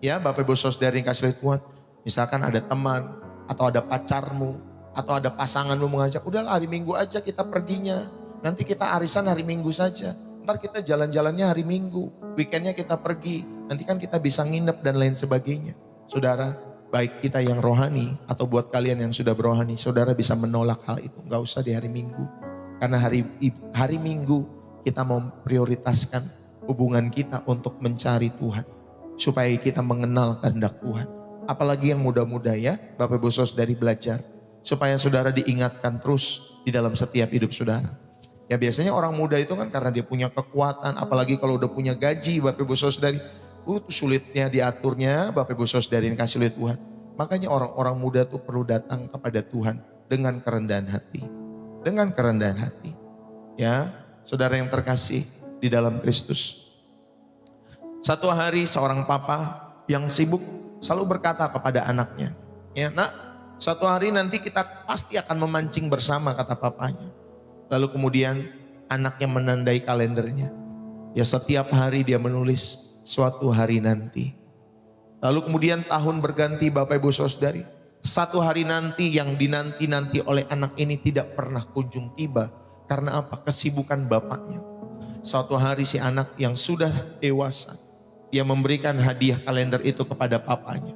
Ya, Bapak Ibu Saudari yang kasih Tuhan, misalkan ada teman atau ada pacarmu atau ada pasanganmu mengajak, udahlah hari Minggu aja kita perginya. Nanti kita arisan hari Minggu saja. Ntar kita jalan-jalannya hari Minggu. Weekendnya kita pergi. Nanti kan kita bisa nginep dan lain sebagainya. Saudara, baik kita yang rohani atau buat kalian yang sudah berohani, saudara bisa menolak hal itu. Gak usah di hari Minggu. Karena hari Minggu kita mau prioritaskan hubungan kita untuk mencari Tuhan. supaya kita mengenal kehendak Tuhan. Apalagi yang muda-muda ya, Bapak Ibu Saudari belajar. Supaya saudara diingatkan terus di dalam setiap hidup saudara. Ya biasanya orang muda itu kan karena dia punya kekuatan, apalagi kalau udah punya gaji Bapak Ibu Saudari. Itu sulitnya diaturnya Bapak Ibu Saudari yang kasih oleh Tuhan. Makanya orang-orang muda tuh perlu datang kepada Tuhan dengan kerendahan hati. Dengan kerendahan hati. Ya, saudara yang terkasih di dalam Kristus. Satu hari seorang papa yang sibuk selalu berkata kepada anaknya, ya nak, satu hari nanti kita pasti akan memancing bersama, kata papanya. Lalu kemudian anaknya menandai kalendernya. Ya setiap hari dia menulis suatu hari nanti. Lalu kemudian tahun berganti Bapak Ibu Saudari. Satu hari nanti yang dinanti-nanti oleh anak ini tidak pernah kunjung tiba. Karena apa? Kesibukan bapaknya. Suatu hari si anak yang sudah dewasa, dia memberikan hadiah kalender itu kepada papanya.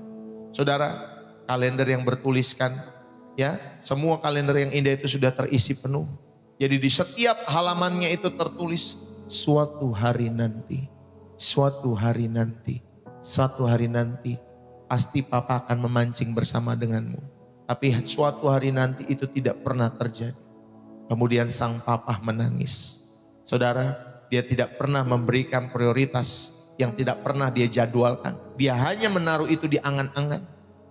Saudara, kalender yang bertuliskan, ya semua kalender yang indah itu sudah terisi penuh. Jadi di setiap halamannya itu tertulis suatu hari nanti, suatu hari nanti, suatu hari nanti pasti papa akan memancing bersama denganmu. Tapi suatu hari nanti itu tidak pernah terjadi. Kemudian sang papa menangis. Saudara, dia tidak pernah memberikan prioritas yang tidak pernah dia jadwalkan. Dia hanya menaruh itu di angan-angan.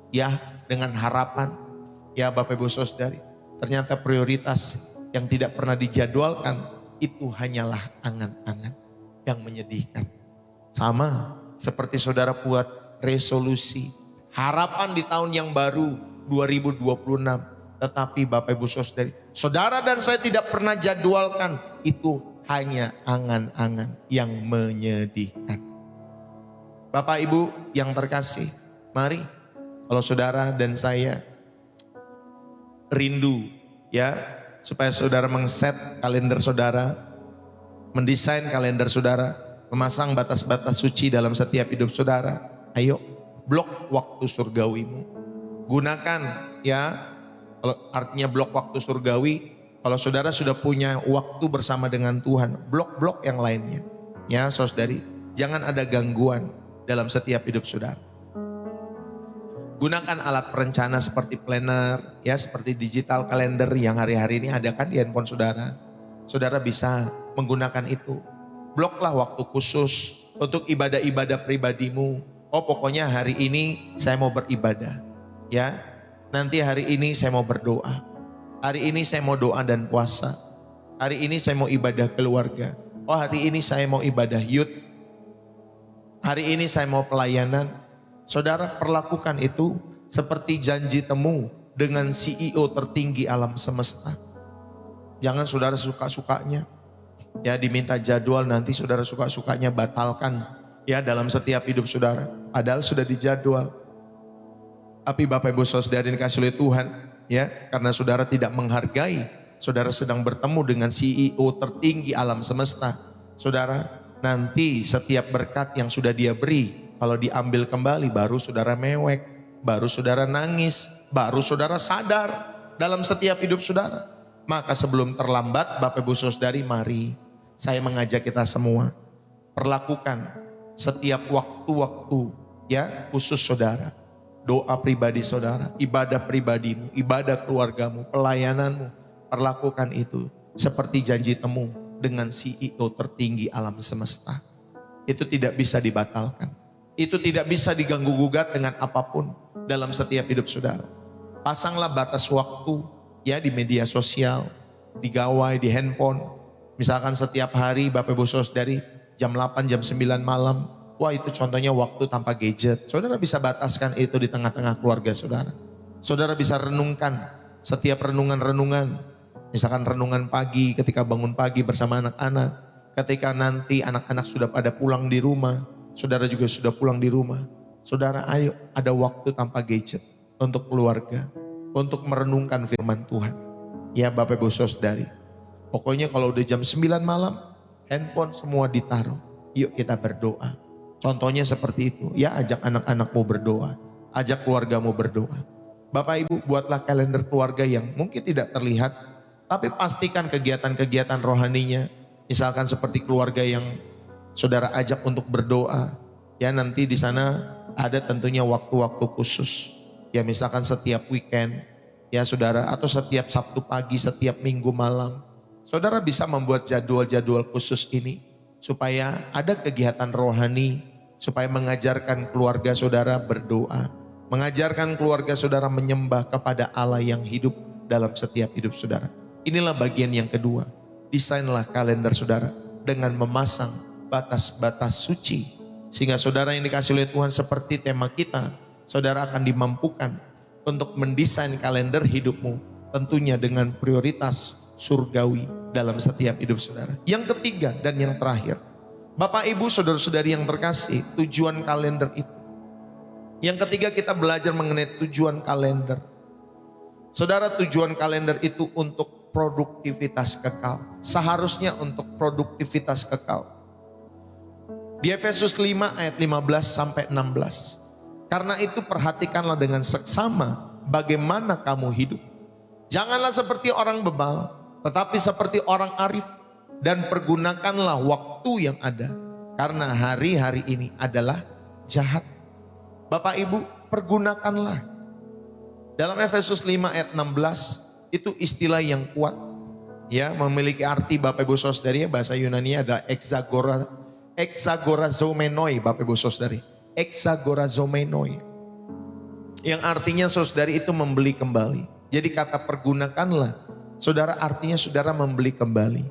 Ya, dengan harapan. Ya Bapak Ibu Saudari, ternyata prioritas yang tidak pernah dijadwalkan itu hanyalah angan-angan yang menyedihkan. Sama seperti saudara buat resolusi, harapan di tahun yang baru 2026. Tetapi Bapak Ibu Saudari, saudara dan saya tidak pernah jadwalkan, itu hanya angan-angan yang menyedihkan. Bapak Ibu yang terkasih, mari kalau saudara dan saya rindu ya, supaya saudara mengset kalender saudara, mendesain kalender saudara, memasang batas-batas suci dalam setiap hidup saudara. Ayo blok waktu surgawimu. Gunakan ya, kalau artinya blok waktu surgawi, kalau saudara sudah punya waktu bersama dengan Tuhan, blok-blok yang lainnya. Ya saudari, jangan ada gangguan dalam setiap hidup saudara. Gunakan alat perencana seperti planner, ya seperti digital calendar yang hari-hari ini ada kan di handphone saudara. Saudara bisa menggunakan itu. Bloklah waktu khusus untuk ibadah-ibadah pribadimu. Oh pokoknya hari ini saya mau beribadah. Ya, nanti hari ini saya mau berdoa. Hari ini saya mau doa dan puasa. Hari ini saya mau ibadah keluarga. Oh hari ini saya mau ibadah youth. Hari ini saya mau pelayanan. Saudara perlakukan itu seperti janji temu dengan CEO tertinggi alam semesta. Jangan saudara suka-sukanya. Ya diminta jadwal, nanti saudara suka-sukanya batalkan. Ya dalam setiap hidup saudara. Padahal sudah dijadwal. Tapi Bapak Ibu Saudari dikasih oleh Tuhan. Ya karena saudara tidak menghargai. Saudara sedang bertemu dengan CEO tertinggi alam semesta. Saudara nanti setiap berkat yang sudah dia beri, kalau diambil kembali baru saudara mewek, baru saudara nangis, baru saudara sadar dalam setiap hidup saudara. Maka sebelum terlambat Bapak Ibu Saudari, mari saya mengajak kita semua perlakukan setiap waktu-waktu ya khusus saudara. Doa pribadi saudara, ibadah pribadimu, ibadah keluargamu, pelayananmu, perlakukan itu seperti janji temu dengan CEO tertinggi alam semesta. Itu tidak bisa dibatalkan. Itu tidak bisa diganggu gugat dengan apapun dalam setiap hidup saudara. Pasanglah batas waktu ya di media sosial, di gawai, di handphone. Misalkan setiap hari Bapak Ibu Saudari jam 8, jam 9 malam. Wah itu contohnya waktu tanpa gadget. Saudara bisa bataskan itu di tengah-tengah keluarga saudara. Saudara bisa renungkan setiap renungan-renungan. Misalkan renungan pagi ketika bangun pagi bersama anak-anak. Ketika nanti anak-anak sudah pada pulang di rumah. Saudara juga sudah pulang di rumah. Saudara ayo ada waktu tanpa gadget untuk keluarga. Untuk merenungkan firman Tuhan. Ya Bapak Ibu Saudari. Pokoknya kalau udah jam 9 malam. Handphone semua ditaruh. Yuk kita berdoa. Contohnya seperti itu. Ya ajak anak-anakmu berdoa. Ajak keluargamu berdoa. Bapak Ibu buatlah kalender keluarga yang mungkin tidak terlihat. Tapi pastikan kegiatan-kegiatan rohaninya. Misalkan seperti keluarga yang saudara ajak untuk berdoa. Ya, nanti di sana ada tentunya waktu-waktu khusus. Ya, misalkan setiap weekend, ya saudara, atau setiap Sabtu pagi, setiap Minggu malam. Saudara bisa membuat jadwal-jadwal khusus ini supaya ada kegiatan rohani, supaya mengajarkan keluarga saudara berdoa, mengajarkan keluarga saudara menyembah kepada Allah yang hidup dalam setiap hidup saudara. Inilah bagian yang kedua. Desainlah kalender saudara dengan memasang batas-batas suci. Sehingga saudara yang dikasih oleh Tuhan seperti tema kita, saudara akan dimampukan untuk mendesain kalender hidupmu tentunya dengan prioritas surgawi dalam setiap hidup saudara. Yang ketiga dan yang terakhir, Bapak Ibu saudara-saudari yang terkasih, tujuan kalender itu. Yang ketiga kita belajar mengenai tujuan kalender. Saudara, tujuan kalender itu untuk produktivitas kekal. Seharusnya untuk produktivitas kekal. Di Efesus 5 ayat 15 sampai 16. Karena itu perhatikanlah dengan seksama bagaimana kamu hidup. Janganlah seperti orang bebal, tetapi seperti orang arif. Dan pergunakanlah waktu yang ada. Karena hari-hari ini adalah jahat. Bapak Ibu, pergunakanlah. Dalam Efesus 5 ayat 16 itu istilah yang kuat. Ya, memiliki arti Bapak Ibu Saudari, bahasa Yunani adalah exagorazomenoi, Bapak Ibu Saudari. Exagorazomenoi. Yang artinya saudari itu membeli kembali. Jadi kata pergunakanlah, saudara, artinya saudara membeli kembali.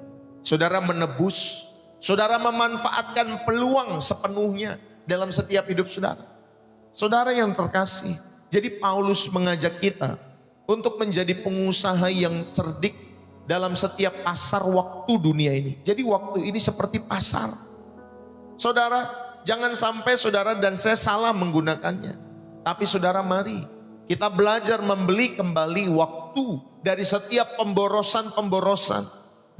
Saudara menebus, saudara memanfaatkan peluang sepenuhnya dalam setiap hidup saudara. Saudara yang terkasih, jadi Paulus mengajak kita untuk menjadi pengusaha yang cerdik dalam setiap pasar waktu dunia ini. Jadi waktu ini seperti pasar. Saudara, jangan sampai saudara dan saya salah menggunakannya. Tapi saudara, mari kita belajar membeli kembali waktu dari setiap pemborosan-pemborosan,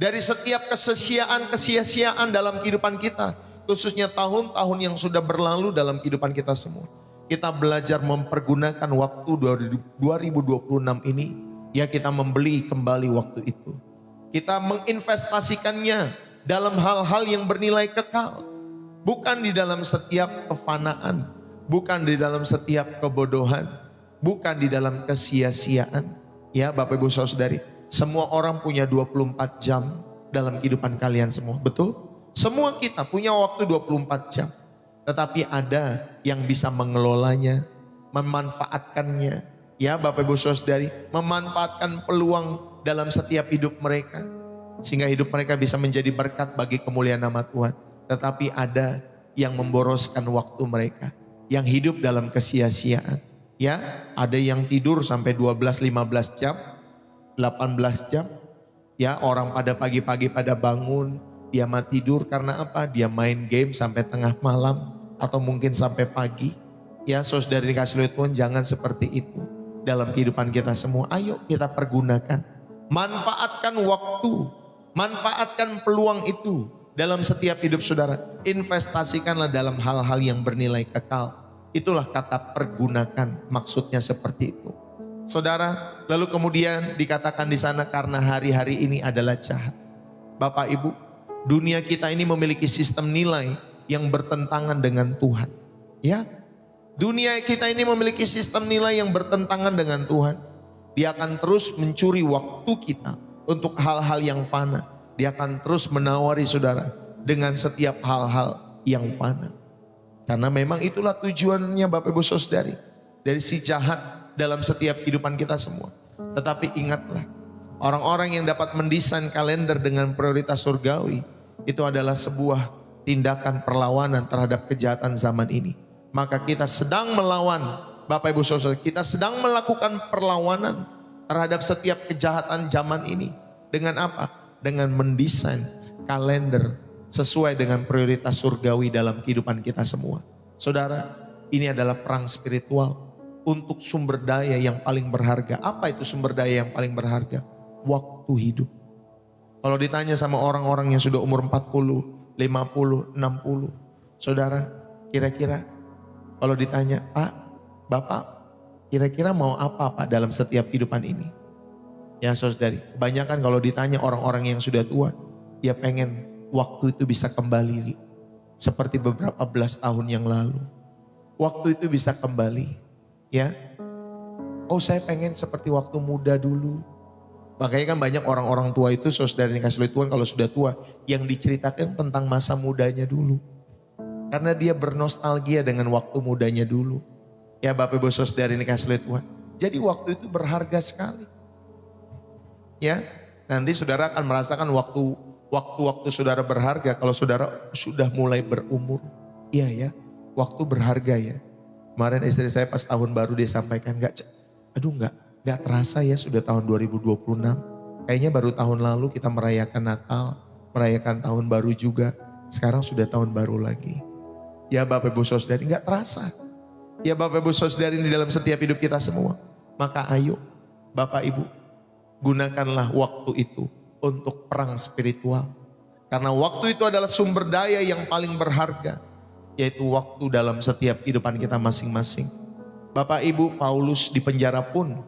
dari setiap kesia-siaan dalam kehidupan kita, khususnya tahun-tahun yang sudah berlalu dalam kehidupan kita semua. Kita belajar mempergunakan waktu 2026 ini, ya kita membeli kembali waktu itu. Kita menginvestasikannya dalam hal-hal yang bernilai kekal. Bukan di dalam setiap kefanaan, bukan di dalam setiap kebodohan, bukan di dalam kesia-siaan. Ya Bapak Ibu Saudari, semua orang punya 24 jam dalam kehidupan kalian semua, betul? Semua kita punya waktu 24 jam. Tetapi ada yang bisa mengelolanya, memanfaatkannya. Ya Bapak Ibu Saudari, memanfaatkan peluang dalam setiap hidup mereka. Sehingga hidup mereka bisa menjadi berkat bagi kemuliaan nama Tuhan. Tetapi ada yang memboroskan waktu mereka, yang hidup dalam kesia-siaan. Ya, ada yang tidur sampai 12-15 jam, 18 jam. Ya, orang pada pagi-pagi pada bangun, dia mah tidur karena apa? Dia main game sampai tengah malam atau mungkin sampai pagi. Ya, saudara dikasih oleh Tuhan, jangan seperti itu dalam kehidupan kita semua. Ayo kita pergunakan, manfaatkan waktu, manfaatkan peluang itu. Dalam setiap hidup saudara, investasikanlah dalam hal-hal yang bernilai kekal. Itulah kata pergunakan, maksudnya seperti itu. Saudara, lalu kemudian dikatakan di sana karena hari-hari ini adalah jahat. Bapak Ibu, dunia kita ini memiliki sistem nilai yang bertentangan dengan Tuhan. Ya, dunia kita ini memiliki sistem nilai yang bertentangan dengan Tuhan. Dia akan terus mencuri waktu kita untuk hal-hal yang fana. Dia akan terus menawari saudara dengan setiap hal-hal yang fana. Karena memang itulah tujuannya Bapak Ibu Saudari. Dari si jahat dalam setiap kehidupan kita semua. Tetapi ingatlah, orang-orang yang dapat mendesain kalender dengan prioritas surgawi, itu adalah sebuah tindakan perlawanan terhadap kejahatan zaman ini. Maka kita sedang melawan, Bapak Ibu Saudara, kita sedang melakukan perlawanan terhadap setiap kejahatan zaman ini. Dengan apa? Dengan mendesain kalender sesuai dengan prioritas surgawi dalam kehidupan kita semua. Saudara, ini adalah perang spiritual untuk sumber daya yang paling berharga. Apa itu sumber daya yang paling berharga? Waktu hidup. Kalau ditanya sama orang-orang yang sudah umur 40, 50, 60, saudara, kira-kira kalau ditanya, Pak, Bapak, kira-kira mau apa Pak dalam setiap kehidupan ini? Ya saudari, kebanyakan kalau ditanya orang-orang yang sudah tua, dia pengen waktu itu bisa kembali seperti beberapa belas tahun yang lalu. Waktu itu bisa kembali, ya. Oh, saya pengen seperti waktu muda dulu. Makanya kan banyak orang-orang tua itu, saudara yang kasih Tuhan, kalau sudah tua, yang diceritakan tentang masa mudanya dulu. Karena dia bernostalgia dengan waktu mudanya dulu. Ya Bapak Ibu saudara yang kasih Tuhan. Jadi waktu itu berharga sekali. Ya, nanti saudara akan merasakan waktu saudara berharga kalau saudara sudah mulai berumur. Iya ya, waktu berharga ya. Kemarin istri saya pas tahun baru dia sampaikan, nggak terasa ya sudah tahun 2026. Kayaknya baru tahun lalu kita merayakan Natal, merayakan tahun baru juga. Sekarang sudah tahun baru lagi. Ya Bapak Ibu saudari, nggak terasa. Ya Bapak Ibu saudari di dalam setiap hidup kita semua. Maka ayo Bapak Ibu, gunakanlah waktu itu untuk perang spiritual. Karena waktu itu adalah sumber daya yang paling berharga. Yaitu waktu dalam setiap kehidupan kita masing-masing. Bapak Ibu, Paulus di penjara pun,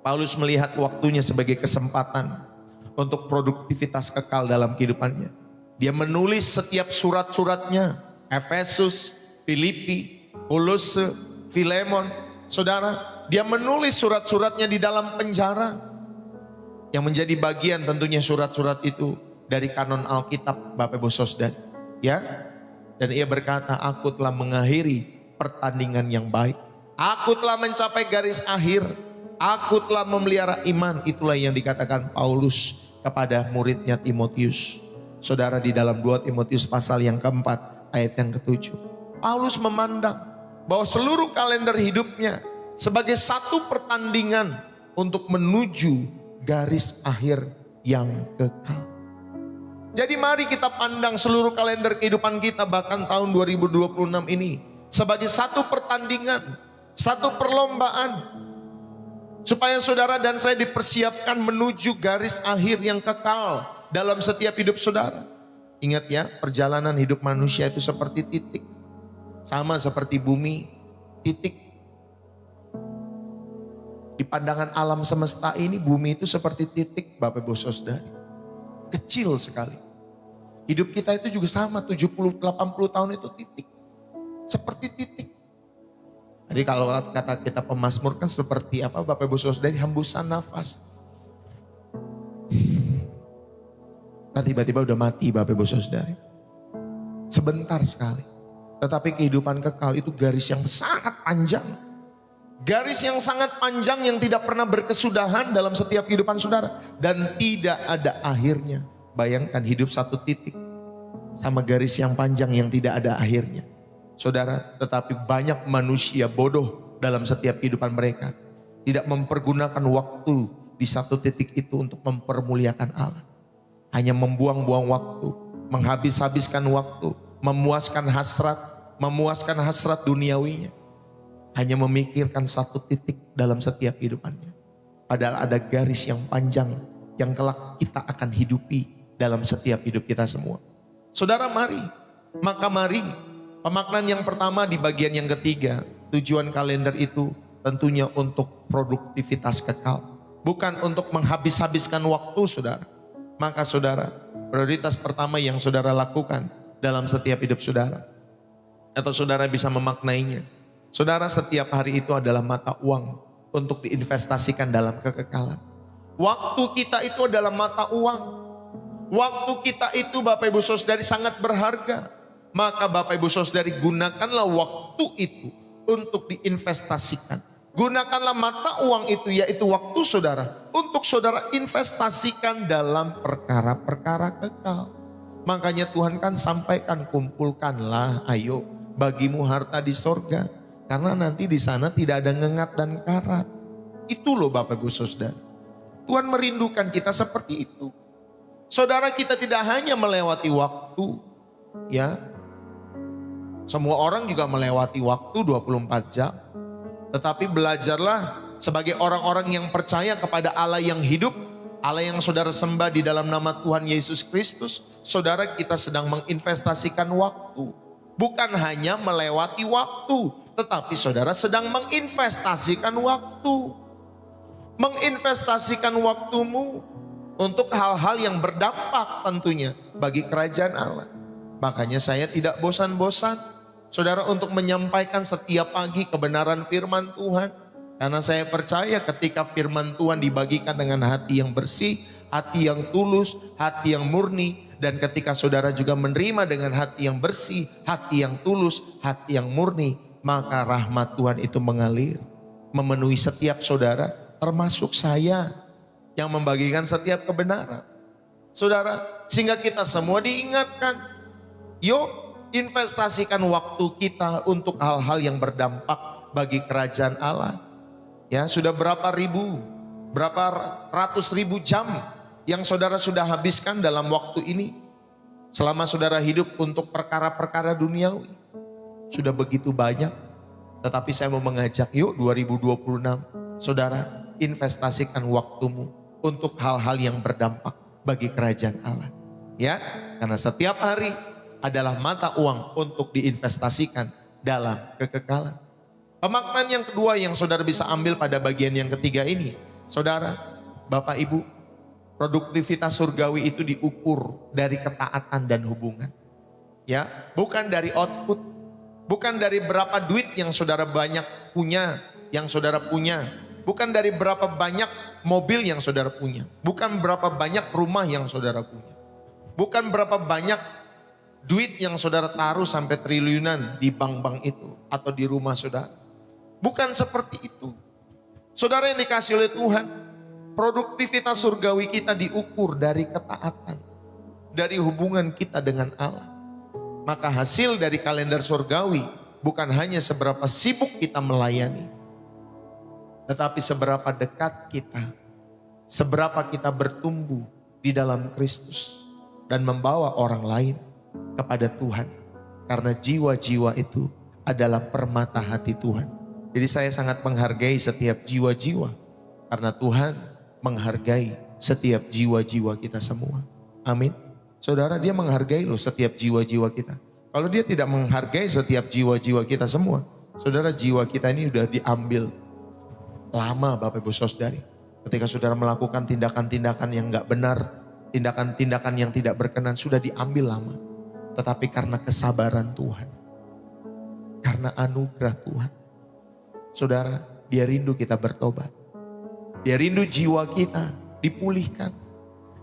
Paulus melihat waktunya sebagai kesempatan untuk produktivitas kekal dalam kehidupannya. Dia menulis setiap surat-suratnya, Efesus, Filipi, Kolose, Filemon. Saudara, dia menulis surat-suratnya di dalam penjara. Yang menjadi bagian tentunya surat-surat itu dari kanon Alkitab, Bapak Ibu Saudara. Ya, dan ia berkata, aku telah mengakhiri pertandingan yang baik. Aku telah mencapai garis akhir. Aku telah memelihara iman. Itulah yang dikatakan Paulus kepada muridnya Timotius. Saudara, di dalam 2 Timotius pasal yang keempat, ayat yang ke-7. Paulus memandang bahwa seluruh kalender hidupnya sebagai satu pertandingan untuk menuju garis akhir yang kekal. Jadi mari kita pandang seluruh kalender kehidupan kita, bahkan tahun 2026 ini, sebagai satu pertandingan, satu perlombaan. Supaya saudara dan saya dipersiapkan menuju garis akhir yang kekal dalam setiap hidup saudara. Ingat ya, perjalanan hidup manusia itu seperti titik. Sama seperti bumi, titik. Di pandangan alam semesta ini, bumi itu seperti titik, Bapak Ibu Saudari. Kecil sekali. Hidup kita itu juga sama, 70-80 tahun itu titik. Seperti titik. Jadi kalau kata kita pemazmur kan seperti apa Bapak Ibu Saudari, hembusan nafas. Nah tiba-tiba udah mati Bapak Ibu Saudari. Sebentar sekali. Tetapi kehidupan kekal itu garis yang sangat panjang. Garis yang sangat panjang yang tidak pernah berkesudahan dalam setiap kehidupan saudara. Dan tidak ada akhirnya. Bayangkan hidup satu titik sama garis yang panjang yang tidak ada akhirnya. Saudara, tetapi banyak manusia bodoh dalam setiap kehidupan mereka. Tidak mempergunakan waktu di satu titik itu untuk mempermuliakan Allah. Hanya membuang-buang waktu, menghabis-habiskan waktu, memuaskan hasrat duniawinya. Hanya memikirkan satu titik dalam setiap kehidupannya. Padahal ada garis yang panjang yang kelak kita akan hidupi dalam setiap hidup kita semua. Saudara mari, pemaknaan yang pertama di bagian yang ketiga, tujuan kalender itu tentunya untuk produktivitas kekal. Bukan untuk menghabis-habiskan waktu saudara. Maka saudara, prioritas pertama yang saudara lakukan dalam setiap hidup saudara. Atau saudara bisa memaknainya. Saudara, setiap hari itu adalah mata uang untuk diinvestasikan dalam kekekalan. Waktu kita itu adalah mata uang. Waktu kita itu Bapak Ibu Saudari sangat berharga. Maka Bapak Ibu Saudari gunakanlah waktu itu untuk diinvestasikan. Gunakanlah mata uang itu, yaitu waktu saudara, untuk saudara investasikan dalam perkara-perkara kekal. Makanya Tuhan kan sampaikan, kumpulkanlah ayo bagimu harta di sorga. Karena nanti di sana tidak ada ngengat dan karat. Itu loh Bapak Ibu Saudara. Tuhan merindukan kita seperti itu. Saudara, kita tidak hanya melewati waktu, ya. Semua orang juga melewati waktu 24 jam. Tetapi belajarlah sebagai orang-orang yang percaya kepada Allah yang hidup, Allah yang saudara sembah di dalam nama Tuhan Yesus Kristus. Saudara, kita sedang menginvestasikan waktu. Bukan hanya melewati waktu, tetapi saudara sedang menginvestasikan waktu. Menginvestasikan waktumu untuk hal-hal yang berdampak tentunya bagi kerajaan Allah. Makanya saya tidak bosan-bosan, saudara, untuk menyampaikan setiap pagi kebenaran firman Tuhan. Karena saya percaya ketika firman Tuhan dibagikan dengan hati yang bersih, hati yang tulus, hati yang murni. Dan ketika saudara juga menerima dengan hati yang bersih, hati yang tulus, hati yang murni, maka rahmat Tuhan itu mengalir, memenuhi setiap saudara, termasuk saya yang membagikan setiap kebenaran. Saudara, sehingga kita semua diingatkan, yuk investasikan waktu kita untuk hal-hal yang berdampak bagi kerajaan Allah. Ya, sudah berapa ratus ribu jam yang saudara sudah habiskan dalam waktu ini selama saudara hidup untuk perkara-perkara duniawi. Sudah begitu banyak, tetapi saya mau mengajak, yuk 2026, saudara investasikan waktumu untuk hal-hal yang berdampak bagi kerajaan Allah. Ya, karena setiap hari adalah mata uang untuk diinvestasikan dalam kekekalan. Pemaknaan yang kedua yang saudara bisa ambil pada bagian yang ketiga ini, saudara, Bapak Ibu, produktivitas surgawi itu diukur dari ketaatan dan hubungan. Ya, bukan dari output, bukan dari berapa duit yang saudara banyak punya, yang saudara punya, bukan dari berapa banyak mobil yang saudara punya, bukan berapa banyak rumah yang saudara punya, bukan berapa banyak duit yang saudara taruh sampai triliunan di bank-bank itu atau di rumah saudara. Bukan seperti itu. Saudara yang dikasih oleh Tuhan, produktivitas surgawi kita diukur dari ketaatan, dari hubungan kita dengan Allah. Maka hasil dari kalender surgawi bukan hanya seberapa sibuk kita melayani, tetapi seberapa dekat kita, seberapa kita bertumbuh di dalam Kristus dan membawa orang lain kepada Tuhan. Karena jiwa-jiwa itu adalah permata hati Tuhan. Jadi saya sangat menghargai setiap jiwa-jiwa, karena Tuhan menghargai setiap jiwa-jiwa kita semua. Amin. Saudara, dia menghargai loh setiap jiwa-jiwa kita. Kalau dia tidak menghargai setiap jiwa-jiwa kita semua, saudara, jiwa kita ini udah diambil lama, Bapak Ibu Saudari. Ketika saudara melakukan tindakan-tindakan yang gak benar, tindakan-tindakan yang tidak berkenan, sudah diambil lama. Tetapi karena kesabaran Tuhan, karena anugerah Tuhan, saudara, dia rindu kita bertobat. Dia rindu jiwa kita dipulihkan.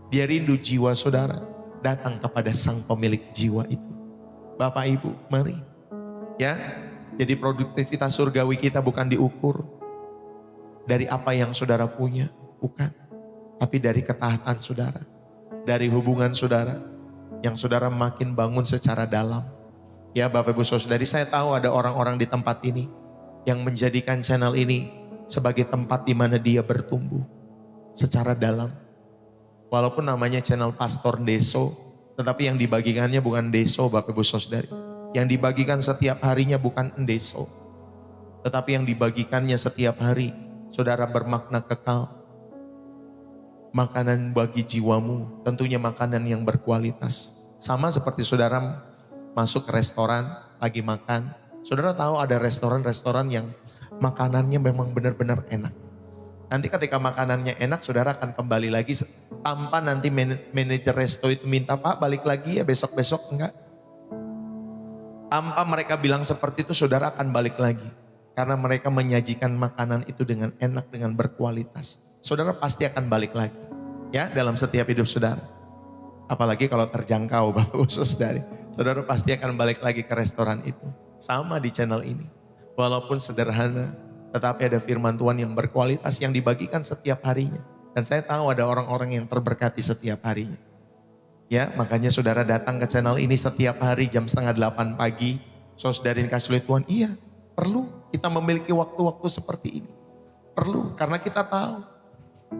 Dia rindu jiwa saudara datang kepada sang pemilik jiwa itu. Bapak Ibu, mari. Ya, jadi produktivitas surgawi kita bukan diukur dari apa yang saudara punya, bukan. Tapi dari ketaatan saudara, dari hubungan saudara, yang saudara makin bangun secara dalam. Ya Bapak Ibu Saudari, saya tahu ada orang-orang di tempat ini yang menjadikan channel ini sebagai tempat di mana dia bertumbuh secara dalam. Walaupun namanya channel Pastor Deso, tetapi yang dibagikannya bukan Deso, Bapak Ibu Saudari. Yang dibagikan setiap harinya bukan Deso, tetapi yang dibagikannya setiap hari, saudara, bermakna kekal. Makanan bagi jiwamu, tentunya makanan yang berkualitas. Sama seperti saudara masuk ke restoran, lagi makan. Saudara tahu ada restoran-restoran yang makanannya memang benar-benar enak. Nanti ketika makanannya enak, saudara akan kembali lagi tanpa nanti manajer resto itu minta, Pak balik lagi ya besok-besok, enggak. Tanpa mereka bilang seperti itu, saudara akan balik lagi. Karena mereka menyajikan makanan itu dengan enak, dengan berkualitas. Saudara pasti akan balik lagi. Ya, dalam setiap hidup saudara. Apalagi kalau terjangkau, Bapak Ibu Saudari. Saudara pasti akan balik lagi ke restoran itu. Sama di channel ini. Walaupun sederhana, tetapi ada firman Tuhan yang berkualitas yang dibagikan setiap harinya. Dan saya tahu ada orang-orang yang terberkati setiap harinya. Ya, makanya saudara datang ke channel ini setiap hari jam 7:30 pagi. Saudara dikasih oleh Tuhan, iya perlu kita memiliki waktu-waktu seperti ini. Perlu, karena kita tahu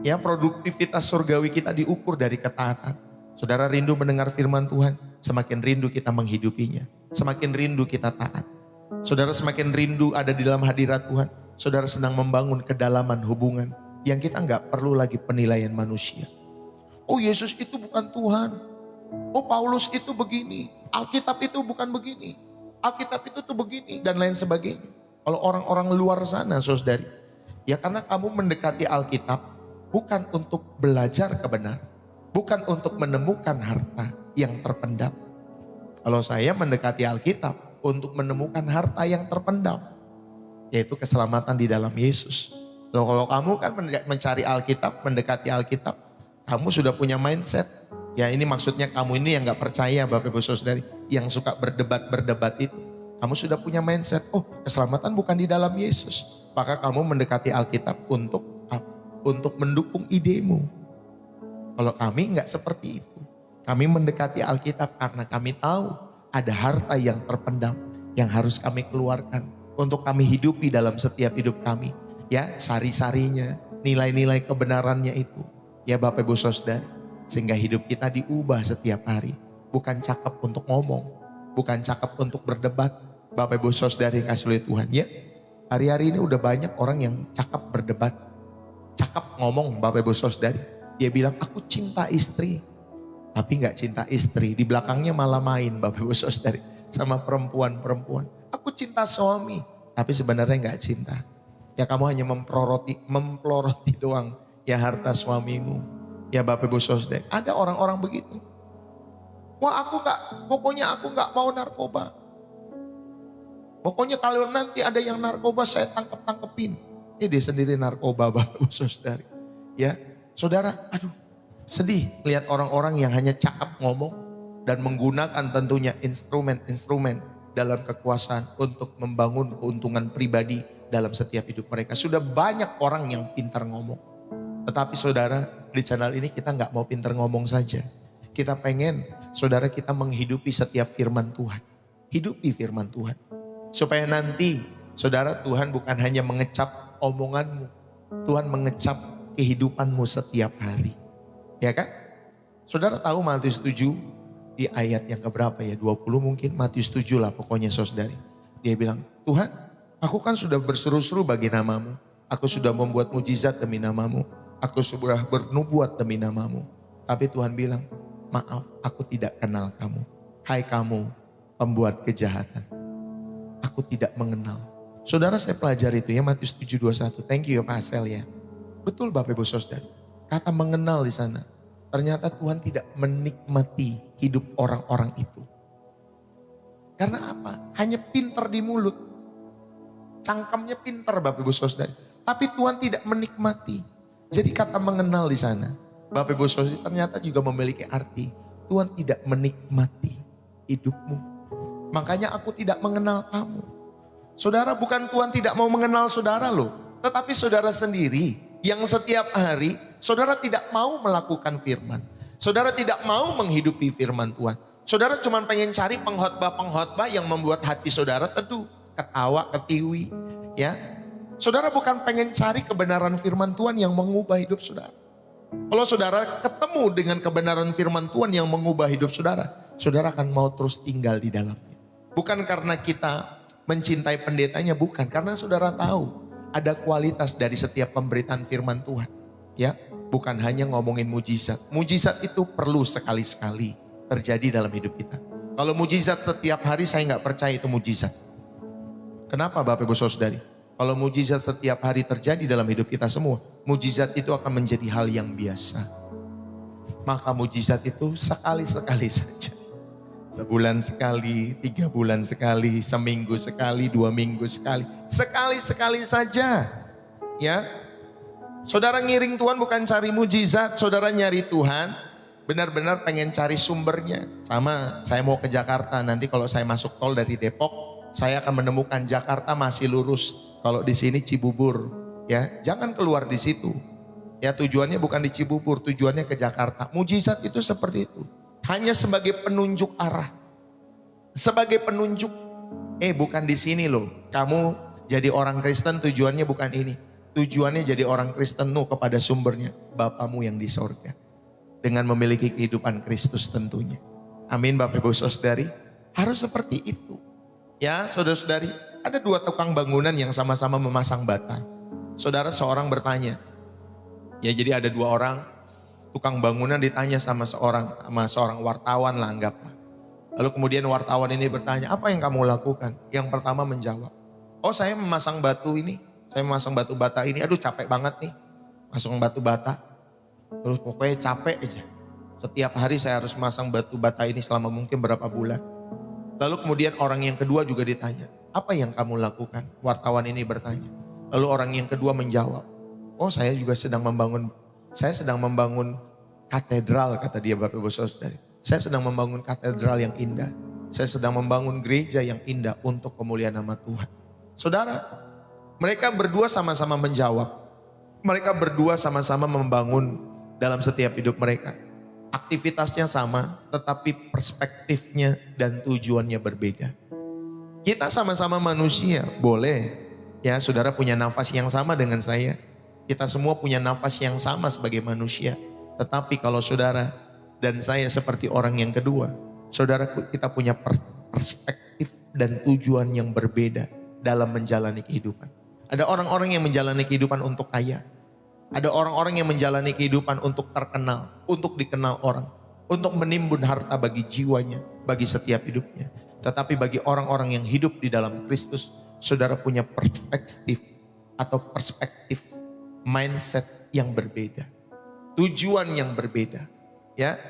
ya produktivitas surgawi kita diukur dari ketaatan. Saudara rindu mendengar firman Tuhan, semakin rindu kita menghidupinya. Semakin rindu kita taat. Saudara semakin rindu ada di dalam hadirat Tuhan. Saudara sedang membangun kedalaman hubungan yang kita nggak perlu lagi penilaian manusia. Oh Yesus itu bukan Tuhan. Oh Paulus itu begini. Alkitab itu bukan begini. Alkitab itu tuh begini dan lain sebagainya. Kalau orang-orang luar sana, saudari, ya karena kamu mendekati Alkitab bukan untuk belajar kebenaran, bukan untuk menemukan harta yang terpendam, Kalau saya mendekati Alkitab untuk menemukan harta yang terpendam, yaitu keselamatan di dalam Yesus. Loh, kalau kamu kan mencari Alkitab, mendekati Alkitab, kamu sudah punya mindset. Ya ini maksudnya kamu ini yang gak percaya Bapak Ibu Saudari, yang suka berdebat itu. Kamu sudah punya mindset, oh keselamatan bukan di dalam Yesus. Maka kamu mendekati Alkitab untuk mendukung idemu. Kalau kami gak seperti itu. Kami mendekati Alkitab karena kami tahu ada harta yang terpendam yang harus kami keluarkan untuk kami hidupi dalam setiap hidup kami. Ya, sari-sarinya, nilai-nilai kebenarannya itu. Ya Bapak Ibu Saudara, sehingga hidup kita diubah setiap hari. Bukan cakap untuk ngomong, bukan cakap untuk berdebat. Bapak Ibu Saudara yang kasih oleh Tuhan, ya. Hari-hari ini udah banyak orang yang cakap berdebat, cakap ngomong Bapak Ibu Saudara. Dia bilang, aku cinta istri. Tapi gak cinta istri, di belakangnya malah main Bapak Ibu Saudara sama perempuan-perempuan. Aku cinta suami, tapi sebenarnya gak cinta. Ya kamu hanya memploroti doang ya harta suamimu. Ya Bapak Ibu Saudara, ada orang-orang begitu. Wah pokoknya aku gak mau narkoba. Pokoknya kalau nanti ada yang narkoba saya tangkepin. Dia sendiri narkoba Bapak Ibu Saudara. Ya saudara, aduh. Sedih lihat orang-orang yang hanya cakap ngomong dan menggunakan tentunya instrumen-instrumen dalam kekuasaan untuk membangun keuntungan pribadi dalam setiap hidup mereka. Sudah banyak orang yang pintar ngomong. Tetapi saudara, di channel ini kita nggak mau pintar ngomong saja. Kita pengen saudara kita menghidupi setiap firman Tuhan. Hidupi firman Tuhan. Supaya nanti saudara, Tuhan bukan hanya mengecap omonganmu. Tuhan mengecap kehidupanmu setiap hari. Ya kan? Saudara tahu Matius 7 di ayat yang keberapa ya? 20 mungkin, Matius 7 lah pokoknya saudari. Dia bilang, Tuhan aku kan sudah berseru-seru bagi namamu. Aku sudah membuat mujizat demi namamu. Aku sudah bernubuat demi namamu. Tapi Tuhan bilang, maaf aku tidak kenal kamu. Hai kamu pembuat kejahatan. Aku tidak mengenal. Saudara saya pelajari itu ya Matius 7:21. Thank you ya Pak Asel ya. Betul Bapak Ibu Saudara. Kata mengenal di sana. Ternyata Tuhan tidak menikmati hidup orang-orang itu. Karena apa? Hanya pintar di mulut. Cangkamnya pintar Bapak Ibu Saudara. Tapi Tuhan tidak menikmati. Jadi kata mengenal di sana. Bapak Ibu Saudara ternyata juga memiliki arti. Tuhan tidak menikmati hidupmu. Makanya aku tidak mengenal kamu. Saudara, bukan Tuhan tidak mau mengenal saudara loh. Tetapi saudara sendiri yang setiap hari saudara tidak mau melakukan firman. Saudara tidak mau menghidupi firman Tuhan. Saudara cuma pengen cari pengkhotbah-pengkhotbah yang membuat hati saudara teduh, ketawa, ketiwi. Ya, saudara bukan pengen cari kebenaran firman Tuhan yang mengubah hidup saudara. Kalau saudara ketemu dengan kebenaran firman Tuhan yang mengubah hidup saudara, saudara akan mau terus tinggal di dalamnya. Bukan karena kita mencintai pendetanya, bukan. Karena saudara tahu ada kualitas dari setiap pemberitaan firman Tuhan. Ya, bukan hanya ngomongin mujizat. Mujizat itu perlu sekali-sekali terjadi dalam hidup kita. Kalau mujizat setiap hari saya nggak percaya itu mujizat. Kenapa Bapak Ibu Saudari? Kalau mujizat setiap hari terjadi dalam hidup kita semua, mujizat itu akan menjadi hal yang biasa. Maka mujizat itu sekali-sekali saja. Sebulan sekali, 3 bulan sekali, seminggu sekali, 2 minggu sekali. Sekali-sekali saja. Ya. Saudara ngiring Tuhan bukan cari mujizat, saudara nyari Tuhan benar-benar pengen cari sumbernya. Sama saya mau ke Jakarta, nanti kalau saya masuk tol dari Depok, saya akan menemukan Jakarta masih lurus. Kalau di sini Cibubur, ya jangan keluar di situ. Ya tujuannya bukan di Cibubur, tujuannya ke Jakarta. Mujizat itu seperti itu. Hanya sebagai penunjuk arah. Sebagai penunjuk. Bukan di sini loh. Kamu jadi orang Kristen tujuannya bukan ini. Tujuannya jadi orang Kristen kepada sumbernya. Bapamu yang di sorga. Dengan memiliki kehidupan Kristus tentunya. Amin Bapak Ibu Saudari. Harus seperti itu. Ya saudara-saudari. Ada 2 tukang bangunan yang sama-sama memasang bata. Saudara seorang bertanya. Ya jadi ada 2 orang. Tukang bangunan ditanya sama seorang wartawan lah anggaplah. Lalu kemudian wartawan ini bertanya, apa yang kamu lakukan? Yang pertama menjawab, oh saya memasang batu ini, saya memasang batu bata ini, aduh capek banget nih, masang batu bata. Terus pokoknya capek aja. Setiap hari saya harus memasang batu bata ini selama mungkin berapa bulan. Lalu kemudian orang yang kedua juga ditanya, apa yang kamu lakukan? Wartawan ini bertanya. Lalu orang yang kedua menjawab, oh saya sedang membangun katedral, kata dia, Bapak Ibu Saudara. Saya sedang membangun katedral yang indah. Saya sedang membangun gereja yang indah untuk kemuliaan nama Tuhan. Saudara, mereka berdua sama-sama menjawab. Mereka berdua sama-sama membangun dalam setiap hidup mereka. Aktivitasnya sama, tetapi perspektifnya dan tujuannya berbeda. Kita sama-sama manusia, boleh. Ya, saudara punya nafas yang sama dengan saya. Kita semua punya nafas yang sama sebagai manusia. Tetapi kalau saudara dan saya seperti orang yang kedua, saudara kita punya perspektif dan tujuan yang berbeda dalam menjalani kehidupan. Ada orang-orang yang menjalani kehidupan untuk kaya. Ada orang-orang yang menjalani kehidupan untuk terkenal, untuk dikenal orang, untuk menimbun harta bagi jiwanya, bagi setiap hidupnya. Tetapi bagi orang-orang yang hidup di dalam Kristus, saudara punya perspektif, mindset yang berbeda, tujuan yang berbeda. Ya,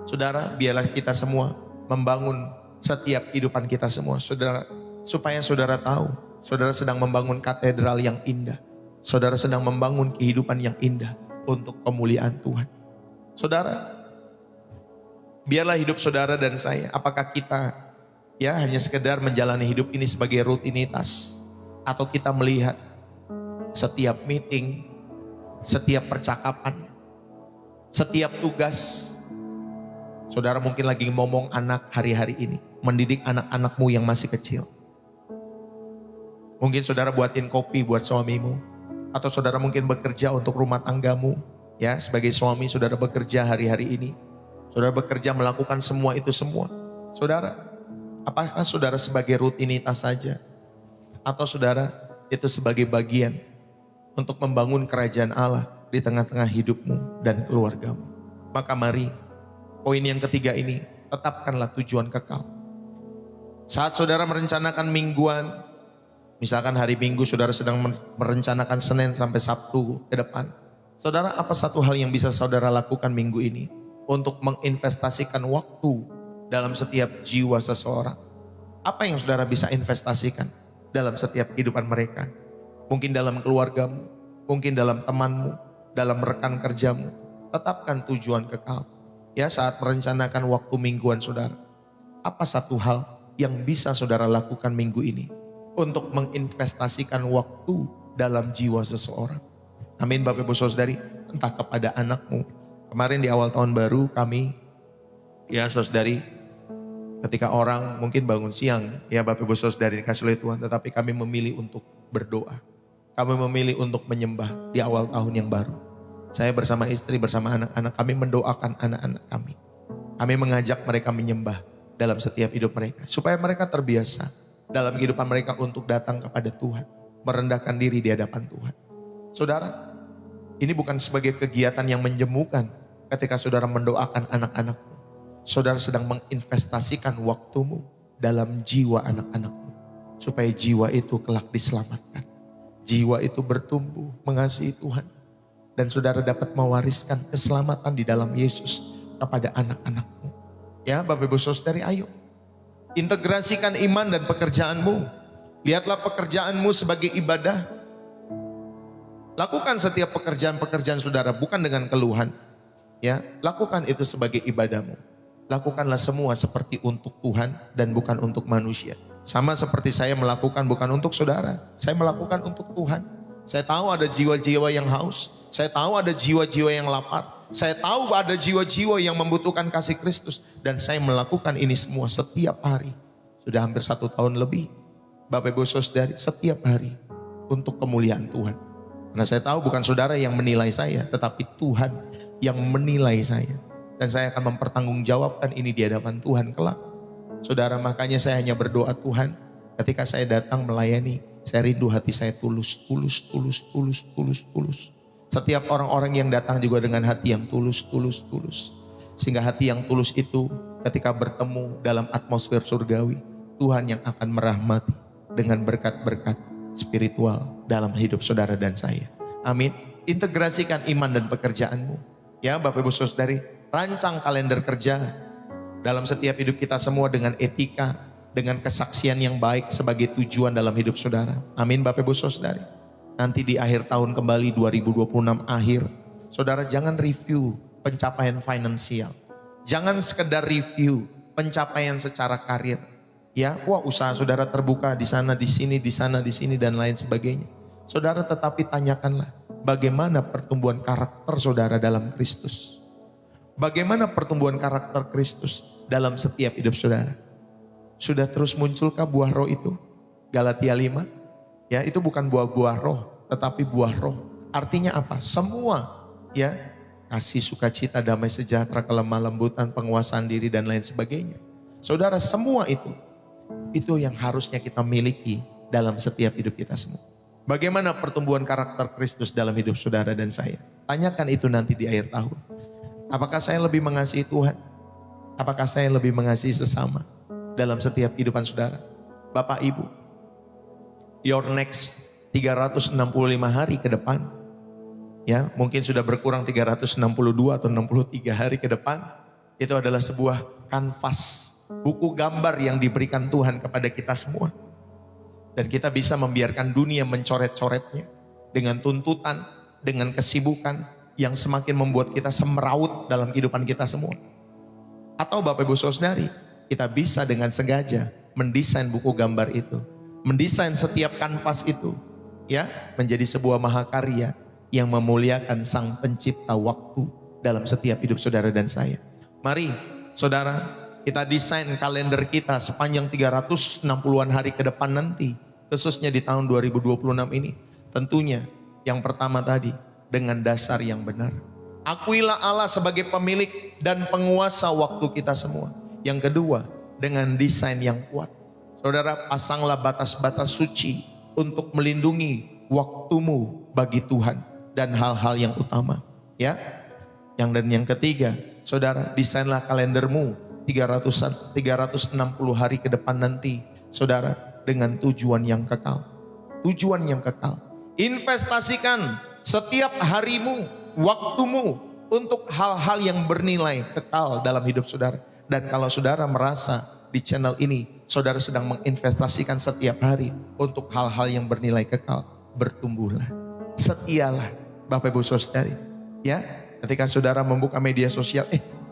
saudara, biarlah kita semua membangun setiap kehidupan kita semua, saudara, supaya saudara tahu, saudara sedang membangun katedral yang indah. Saudara sedang membangun kehidupan yang indah untuk kemuliaan Tuhan. Saudara, biarlah hidup saudara dan saya, apakah kita hanya sekedar menjalani hidup ini sebagai rutinitas, atau kita melihat setiap meeting, setiap percakapan, setiap tugas. Saudara mungkin lagi ngomong anak hari-hari ini, mendidik anak-anakmu yang masih kecil. Mungkin saudara buatin kopi buat suamimu. Atau saudara mungkin bekerja untuk rumah tanggamu. Ya, sebagai suami saudara bekerja hari-hari ini. Saudara bekerja melakukan semua itu semua. Saudara, apakah saudara sebagai rutinitas saja? Atau saudara itu sebagai bagian untuk membangun kerajaan Allah di tengah-tengah hidupmu dan keluargamu? Maka mari, poin yang ketiga ini, tetapkanlah tujuan kekal. Saat saudara merencanakan mingguan, misalkan hari Minggu saudara sedang merencanakan Senin sampai Sabtu ke depan. Saudara, apa satu hal yang bisa saudara lakukan minggu ini untuk menginvestasikan waktu dalam setiap jiwa seseorang? Apa yang saudara bisa investasikan dalam setiap kehidupan mereka? Mungkin dalam keluargamu, mungkin dalam temanmu, dalam rekan kerjamu. Tetapkan tujuan kekal. Ya, saat merencanakan waktu mingguan saudara, apa satu hal yang bisa saudara lakukan minggu ini untuk menginvestasikan waktu dalam jiwa seseorang? Amin, Bapak Ibu Saudari, entah kepada anakmu. Kemarin di awal tahun baru kami, ya saudari, ketika orang mungkin bangun siang, ya Bapak Ibu Saudari dikasih oleh Tuhan, tetapi kami memilih untuk berdoa. Kami memilih untuk menyembah di awal tahun yang baru. Saya bersama istri, bersama anak-anak, kami mendoakan anak-anak kami. Kami mengajak mereka menyembah dalam setiap hidup mereka, supaya mereka terbiasa dalam kehidupan mereka untuk datang kepada Tuhan, merendahkan diri di hadapan Tuhan. Saudara, ini bukan sebagai kegiatan yang menjemukan ketika saudara mendoakan anak-anakmu. Saudara sedang menginvestasikan waktumu dalam jiwa anak-anakmu, supaya jiwa itu kelak diselamatkan. Jiwa itu bertumbuh mengasihi Tuhan, dan saudara dapat mewariskan keselamatan di dalam Yesus kepada anak-anakmu. Ya, Bapak Ibu Saudari, ayo integrasikan iman dan pekerjaanmu. Lihatlah pekerjaanmu sebagai ibadah. Lakukan setiap pekerjaan-pekerjaan saudara bukan dengan keluhan. Ya, lakukan itu sebagai ibadahmu. Lakukanlah semua seperti untuk Tuhan dan bukan untuk manusia. Sama seperti saya melakukan bukan untuk saudara, saya melakukan untuk Tuhan. Saya tahu ada jiwa-jiwa yang haus, saya tahu ada jiwa-jiwa yang lapar, saya tahu ada jiwa-jiwa yang membutuhkan kasih Kristus, dan saya melakukan ini semua setiap hari. Sudah hampir 1 tahun lebih, Bapak Ibu Saudari, setiap hari untuk kemuliaan Tuhan. Karena saya tahu bukan saudara yang menilai saya, tetapi Tuhan yang menilai saya. Dan saya akan mempertanggungjawabkan ini di hadapan Tuhan kelak. Saudara, makanya saya hanya berdoa, Tuhan, ketika saya datang melayani, saya rindu hati saya tulus. Setiap orang-orang yang datang juga dengan hati yang tulus. Sehingga hati yang tulus itu ketika bertemu dalam atmosfer surgawi, Tuhan yang akan merahmati dengan berkat-berkat spiritual dalam hidup saudara dan saya. Amin. Integrasikan iman dan pekerjaanmu. Ya, Bapak Ibu Saudari, rancang kalender kerja dalam setiap hidup kita semua dengan etika, dengan kesaksian yang baik sebagai tujuan dalam hidup saudara. Amin Bapak Ibu Saudari. Nanti di akhir tahun kembali 2026 akhir, saudara jangan review pencapaian finansial. Jangan sekedar review pencapaian secara karir. Ya, wah usaha saudara terbuka di sana, di sini, di sana, di sini dan lain sebagainya. Saudara tetapi tanyakanlah bagaimana pertumbuhan karakter saudara dalam Kristus. Bagaimana pertumbuhan karakter Kristus dalam setiap hidup saudara. Sudah terus munculkah buah roh itu? Galatia 5. Ya, itu bukan buah-buah roh, tetapi buah roh. Artinya apa? Semua, ya, kasih, sukacita, damai sejahtera, kelemah lembutan, penguasaan diri dan lain sebagainya. Saudara, semua itu yang harusnya kita miliki dalam setiap hidup kita semua. Bagaimana pertumbuhan karakter Kristus dalam hidup saudara dan saya? Tanyakan itu nanti di akhir tahun. Apakah saya lebih mengasihi Tuhan? Apakah saya lebih mengasihi sesama dalam setiap kehidupan saudara? Bapak Ibu, your next 365 hari ke depan, ya mungkin sudah berkurang 362 atau 63 hari ke depan, itu adalah sebuah kanvas, buku gambar yang diberikan Tuhan kepada kita semua. Dan kita bisa membiarkan dunia mencoret-coretnya dengan tuntutan, dengan kesibukan yang semakin membuat kita semeraut dalam kehidupan kita semua. Atau Bapak Ibu Saudari, kita bisa dengan sengaja mendesain buku gambar itu, mendesain setiap kanvas itu, ya, menjadi sebuah mahakarya yang memuliakan Sang Pencipta waktu dalam setiap hidup saudara dan saya. Mari, saudara, kita desain kalender kita sepanjang 360-an hari ke depan nanti, khususnya di tahun 2026 ini. Tentunya yang pertama tadi, dengan dasar yang benar. Akuilah Allah sebagai pemilik dan penguasa waktu kita semua. Yang kedua, dengan desain yang kuat. Saudara, pasanglah batas-batas suci untuk melindungi waktumu bagi Tuhan dan hal-hal yang utama. Ya. Yang ketiga, saudara, desainlah kalendermu 360 hari ke depan nanti, saudara, dengan tujuan yang kekal. Tujuan yang kekal. Investasikan setiap harimu, waktumu untuk hal-hal yang bernilai kekal dalam hidup saudara. Dan kalau saudara merasa di channel ini saudara sedang menginvestasikan setiap hari untuk hal-hal yang bernilai kekal, bertumbuhlah, setialah Bapak Ibu Saudari. Ya, ketika saudara membuka media sosial,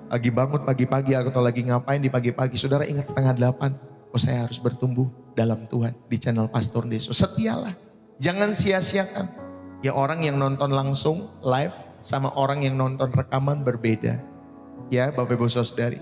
lagi bangun pagi-pagi atau lagi ngapain di pagi-pagi, saudara ingat 7:30, oh saya harus bertumbuh dalam Tuhan di channel Pastor Deso. Setialah, jangan sia-siakan. Ya, orang yang nonton langsung live sama orang yang nonton rekaman berbeda. Ya Bapak Ibu Saudari,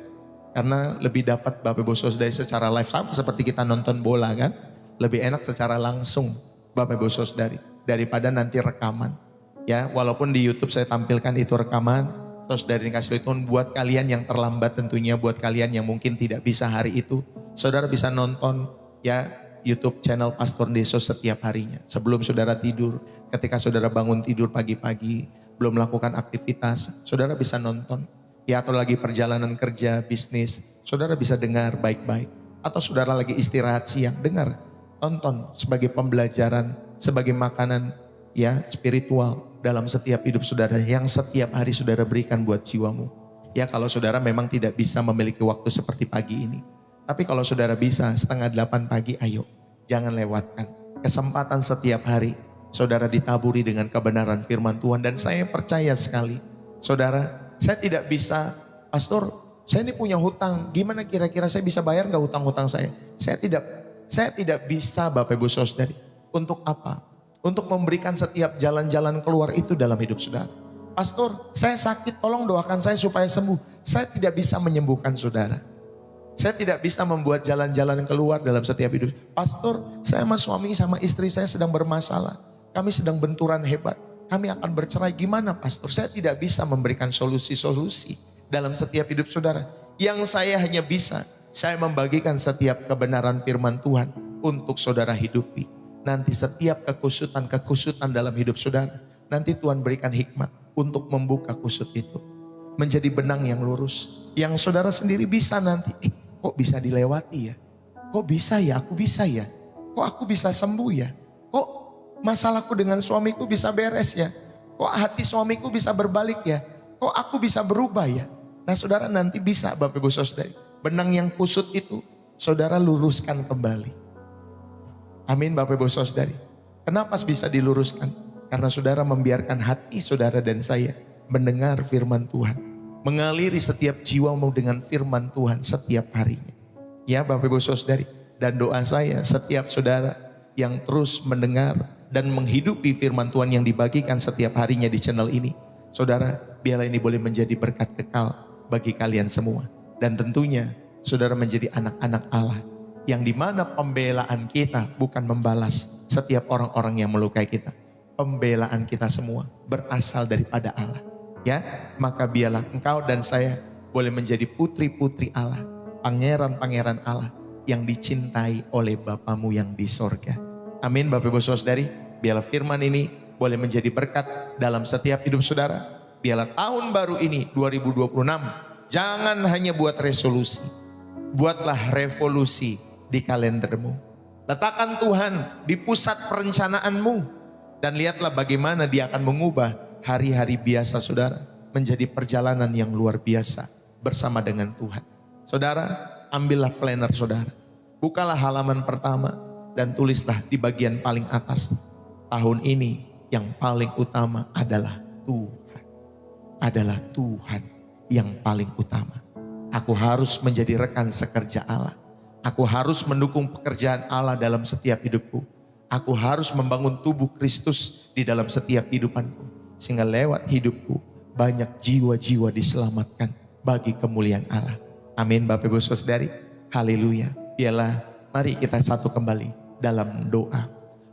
karena lebih dapat Bapak Ibu Saudari secara live, sama seperti kita nonton bola kan. Lebih enak secara langsung Bapak Ibu Saudari daripada nanti rekaman. Ya, walaupun di YouTube saya tampilkan itu rekaman, terus dari kasih itu buat kalian yang terlambat, tentunya buat kalian yang mungkin tidak bisa hari itu, saudara bisa nonton ya YouTube channel Pastor Deso setiap harinya. Sebelum saudara tidur, ketika saudara bangun tidur pagi-pagi, belum melakukan aktivitas, saudara bisa nonton. Ya, atau lagi perjalanan kerja, bisnis, saudara bisa dengar baik-baik. Atau saudara lagi istirahat siang, dengar, tonton sebagai pembelajaran, sebagai makanan ya spiritual dalam setiap hidup saudara yang setiap hari saudara berikan buat jiwamu. Ya, kalau saudara memang tidak bisa memiliki waktu seperti pagi ini. Tapi kalau saudara bisa 7:30 pagi, ayo jangan lewatkan kesempatan setiap hari saudara ditaburi dengan kebenaran firman Tuhan. Dan saya percaya sekali, saudara, saya tidak bisa, Pastor, saya ini punya hutang, gimana kira-kira saya bisa bayar gak hutang-hutang saya? Saya tidak bisa Bapak Ibu Saudari. Untuk apa? Untuk memberikan setiap jalan-jalan keluar itu dalam hidup saudara. Pastor, saya sakit, tolong doakan saya supaya sembuh. Saya tidak bisa menyembuhkan saudara. Saya tidak bisa membuat jalan-jalan keluar dalam setiap hidup. Pastor, saya sama suami sama istri saya sedang bermasalah. Kami sedang benturan hebat. Kami akan bercerai. Gimana Pastor? Saya tidak bisa memberikan solusi-solusi dalam setiap hidup saudara. Yang saya hanya bisa, saya membagikan setiap kebenaran firman Tuhan untuk saudara hidupi. Nanti setiap kekusutan dalam hidup saudara, nanti Tuhan berikan hikmat untuk membuka kusut itu menjadi benang yang lurus, yang saudara sendiri bisa nanti, kok bisa dilewati ya? Kok bisa ya? Aku bisa ya? Kok aku bisa sembuh ya? Kok masalahku dengan suamiku bisa beres ya? Kok hati suamiku bisa berbalik ya? Kok aku bisa berubah ya? Nah saudara nanti bisa Bapak Ibu Saudari, benang yang kusut itu saudara luruskan kembali. Amin Bapak Ibu Saudari. Kenapa bisa diluruskan? Karena saudara membiarkan hati saudara dan saya mendengar firman Tuhan. Mengaliri setiap jiwamu dengan firman Tuhan setiap harinya. Ya Bapak Ibu Saudari. Dan doa saya setiap saudara yang terus mendengar dan menghidupi firman Tuhan yang dibagikan setiap harinya di channel ini. Saudara, biarlah ini boleh menjadi berkat kekal bagi kalian semua. Dan tentunya saudara menjadi anak-anak Allah. Yang dimana pembelaan kita bukan membalas setiap orang-orang yang melukai kita. Pembelaan kita semua berasal daripada Allah. Ya, maka biarlah engkau dan saya boleh menjadi putri-putri Allah. Pangeran-pangeran Allah yang dicintai oleh Bapamu yang di sorga. Amin Bapak Ibu Saudari. Biarlah firman ini boleh menjadi berkat dalam setiap hidup saudara. Biarlah tahun baru ini 2026 jangan hanya buat resolusi. Buatlah revolusi di kalendermu. Letakkan Tuhan di pusat perencanaanmu. Dan lihatlah bagaimana dia akan mengubah hari-hari biasa saudara menjadi perjalanan yang luar biasa bersama dengan Tuhan. Saudara, ambillah planner saudara. Bukalah halaman pertama dan tulislah di bagian paling atas. Tahun ini yang paling utama adalah Tuhan. Adalah Tuhan yang paling utama. Aku harus menjadi rekan sekerja Allah. Aku harus mendukung pekerjaan Allah dalam setiap hidupku. Aku harus membangun tubuh Kristus di dalam setiap hidupanku. Sehingga lewat hidupku banyak jiwa-jiwa diselamatkan bagi kemuliaan Allah. Amin Bapak Ibu Saudari. Haleluya. Biarlah mari kita satu kembali dalam doa.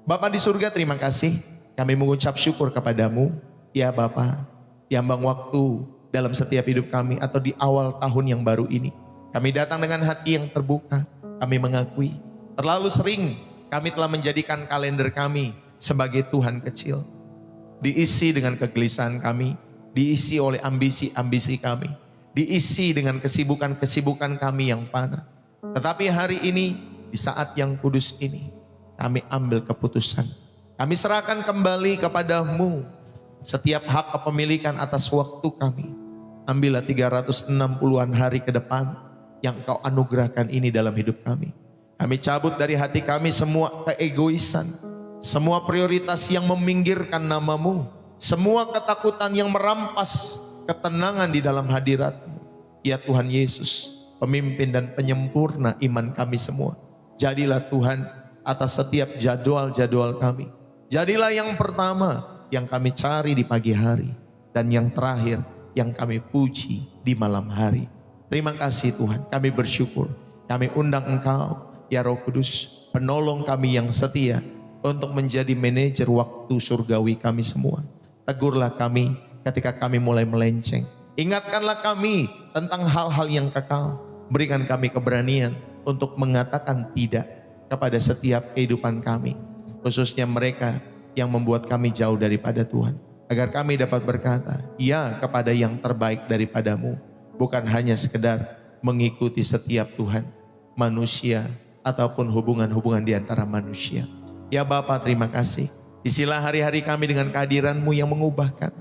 Bapa di surga, terima kasih. Kami mengucap syukur kepadamu. Ya Bapa, yang bang waktu dalam setiap hidup kami atau di awal tahun yang baru ini. Kami datang dengan hati yang terbuka. Kami mengakui terlalu sering kami telah menjadikan kalender kami sebagai Tuhan kecil. Diisi dengan kegelisahan kami, diisi oleh ambisi-ambisi kami, diisi dengan kesibukan-kesibukan kami yang fana. Tetapi hari ini, di saat yang kudus ini, kami ambil keputusan. Kami serahkan kembali kepadamu setiap hak kepemilikan atas waktu kami. Ambillah 360-an hari ke depan yang Kau anugerahkan ini dalam hidup kami. Kami cabut dari hati kami semua keegoisan, semua prioritas yang meminggirkan nama-Mu, semua ketakutan yang merampas ketenangan di dalam hadirat-Mu. Ya Tuhan Yesus, pemimpin dan penyempurna iman kami semua. Jadilah Tuhan atas setiap jadwal-jadwal kami. Jadilah yang pertama yang kami cari di pagi hari, dan yang terakhir yang kami puji di malam hari. Terima kasih Tuhan, kami bersyukur. Kami undang Engkau, ya Roh Kudus, penolong kami yang setia, untuk menjadi manajer waktu surgawi kami semua. Tegurlah kami ketika kami mulai melenceng. Ingatkanlah kami tentang hal-hal yang kekal. Berikan kami keberanian untuk mengatakan tidak kepada setiap kehidupan kami. Khususnya mereka yang membuat kami jauh daripada Tuhan. Agar kami dapat berkata, ya kepada yang terbaik daripadamu. Bukan hanya sekedar mengikuti setiap Tuhan, manusia, ataupun hubungan-hubungan di antara manusia. Ya Bapa, terima kasih. Isilah hari-hari kami dengan kehadiran-Mu yang mengubahkan.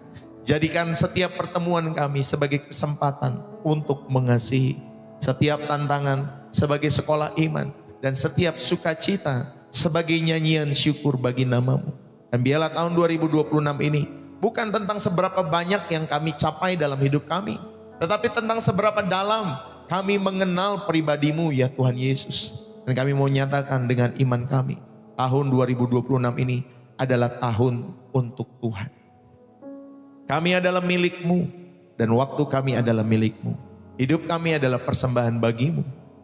Jadikan setiap pertemuan kami sebagai kesempatan untuk mengasihi. Setiap tantangan sebagai sekolah iman. Dan setiap sukacita sebagai nyanyian syukur bagi nama-Mu. Dan biarlah tahun 2026 ini bukan tentang seberapa banyak yang kami capai dalam hidup kami, tetapi tentang seberapa dalam kami mengenal pribadi-Mu ya Tuhan Yesus. Dan kami mau nyatakan dengan iman kami, tahun 2026 ini adalah tahun untuk Tuhan. Kami adalah milik-Mu dan waktu kami adalah milik-Mu. Hidup kami adalah persembahan bagi-Mu,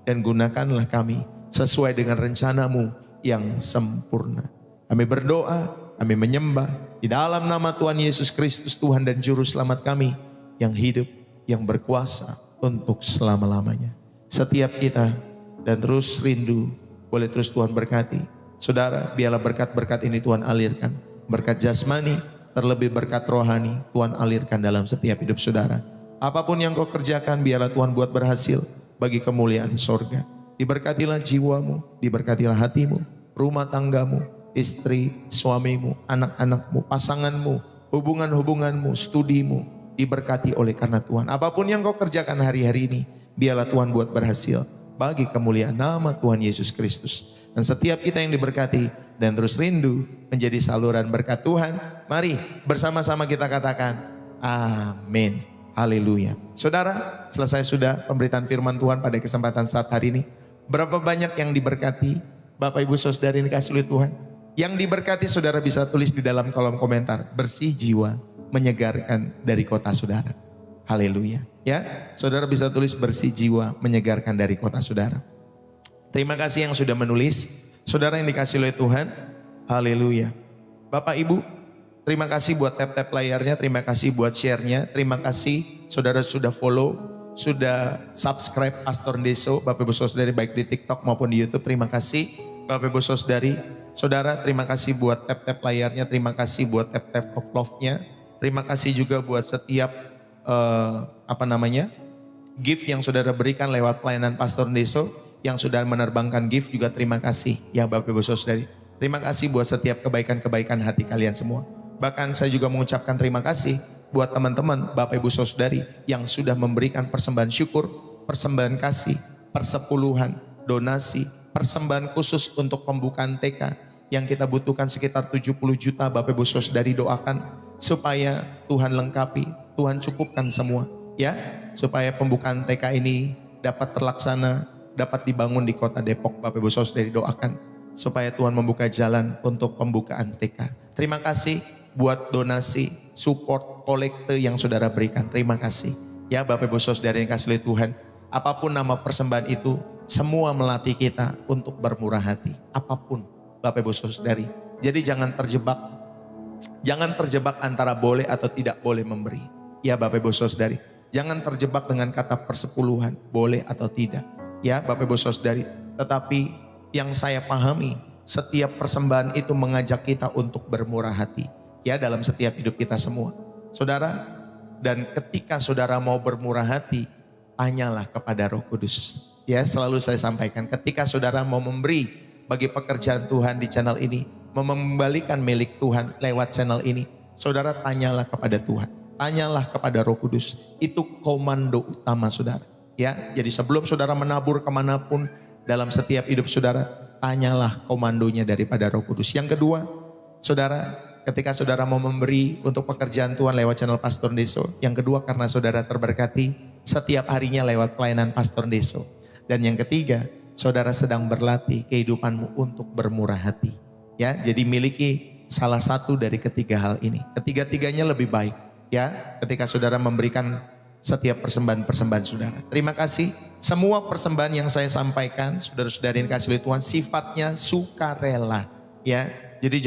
dan gunakanlah kami sesuai dengan rencana-Mu yang sempurna. Kami berdoa, kami menyembah di dalam nama Tuhan Yesus Kristus, Tuhan dan Juru Selamat kami yang hidup, yang berkuasa untuk selama-lamanya. Setiap kita dan terus rindu, boleh terus Tuhan berkati. Saudara, biarlah berkat-berkat ini Tuhan alirkan. Berkat jasmani, terlebih berkat rohani, Tuhan alirkan dalam setiap hidup saudara. Apapun yang kau kerjakan, biarlah Tuhan buat berhasil bagi kemuliaan sorga. Diberkatilah jiwamu, diberkatilah hatimu, rumah tanggamu, istri, suamimu, anak-anakmu, pasanganmu, hubungan-hubunganmu, studimu, diberkati oleh karena Tuhan. Apapun yang kau kerjakan hari-hari ini, biarlah Tuhan buat berhasil bagi kemuliaan nama Tuhan Yesus Kristus. Dan setiap kita yang diberkati dan terus rindu menjadi saluran berkat Tuhan, mari bersama-sama kita katakan amin. Haleluya. Saudara, selesai sudah pemberitaan firman Tuhan pada kesempatan saat hari ini. Berapa banyak yang diberkati Bapak Ibu Saudara yang dikasihi oleh Tuhan? Yang diberkati saudara bisa tulis di dalam kolom komentar, bersih jiwa menyegarkan dari kota saudara. Haleluya. Ya, saudara bisa tulis bersih jiwa menyegarkan dari kota saudara. Terima kasih yang sudah menulis, saudara yang dikasihi oleh Tuhan. Haleluya. Bapak Ibu, terima kasih buat tap-tap layarnya, terima kasih buat share-nya, terima kasih saudara sudah follow, sudah subscribe Pastor Deso, Bapak Ibu Saudari baik di TikTok maupun di YouTube. Terima kasih Bapak Ibu Saudari. Saudara, terima kasih buat tap-tap layarnya, terima kasih buat tap-tap of love-nya. Terima kasih juga buat setiap gift yang saudara berikan lewat pelayanan Pastor Deso, yang sudah menerbangkan gift juga terima kasih ya Bapak Ibu Saudari. Terima kasih buat setiap kebaikan-kebaikan hati kalian semua. Bahkan saya juga mengucapkan terima kasih buat teman-teman Bapak Ibu Saudari yang sudah memberikan persembahan syukur, persembahan kasih, persepuluhan, donasi, persembahan khusus untuk pembukaan TK yang kita butuhkan sekitar 70 juta. Bapak Ibu Saudari doakan supaya Tuhan lengkapi, Tuhan cukupkan semua ya, supaya pembukaan TK ini dapat terlaksana, dapat dibangun di kota Depok. Bapak Ibu Saudari doakan supaya Tuhan membuka jalan untuk pembukaan TK. Terima kasih buat donasi, support, kolekte yang saudara berikan. Terima kasih ya Bapak Ibu Saudari yang kasih oleh Tuhan. Apapun nama persembahan itu, semua melatih kita untuk bermurah hati. Apapun Bapak Ibu Saudari. Jadi jangan terjebak antara boleh atau tidak boleh memberi. Ya Bapak Ibu Saudari. Jangan terjebak dengan kata persepuluhan, boleh atau tidak. Ya Bapak Ibu Saudari. Tetapi yang saya pahami, setiap persembahan itu mengajak kita untuk bermurah hati. Ya dalam setiap hidup kita semua. Saudara, dan ketika saudara mau bermurah hati, tanyalah kepada Roh Kudus. Ya selalu saya sampaikan, ketika saudara mau memberi bagi pekerjaan Tuhan di channel ini, mengembalikan milik Tuhan lewat channel ini, saudara tanyalah kepada Tuhan, tanyalah kepada Roh Kudus. Itu komando utama saudara. Ya, jadi sebelum saudara menabur kemanapun dalam setiap hidup saudara, tanyalah komandonya daripada Roh Kudus. Yang kedua, saudara, ketika saudara mau memberi untuk pekerjaan Tuhan lewat channel Pastor Deso, yang kedua karena saudara terberkati setiap harinya lewat pelayanan Pastor Deso. Dan yang ketiga, saudara sedang berlatih kehidupanmu untuk bermurah hati. Ya, jadi miliki salah satu dari ketiga hal ini. Ketiga-tiganya lebih baik ya ketika saudara memberikan setiap persembahan-persembahan saudara. Terima kasih. Semua persembahan yang saya sampaikan, saudara-saudari yang dikasihi oleh Tuhan, sifatnya sukarela ya. Jadi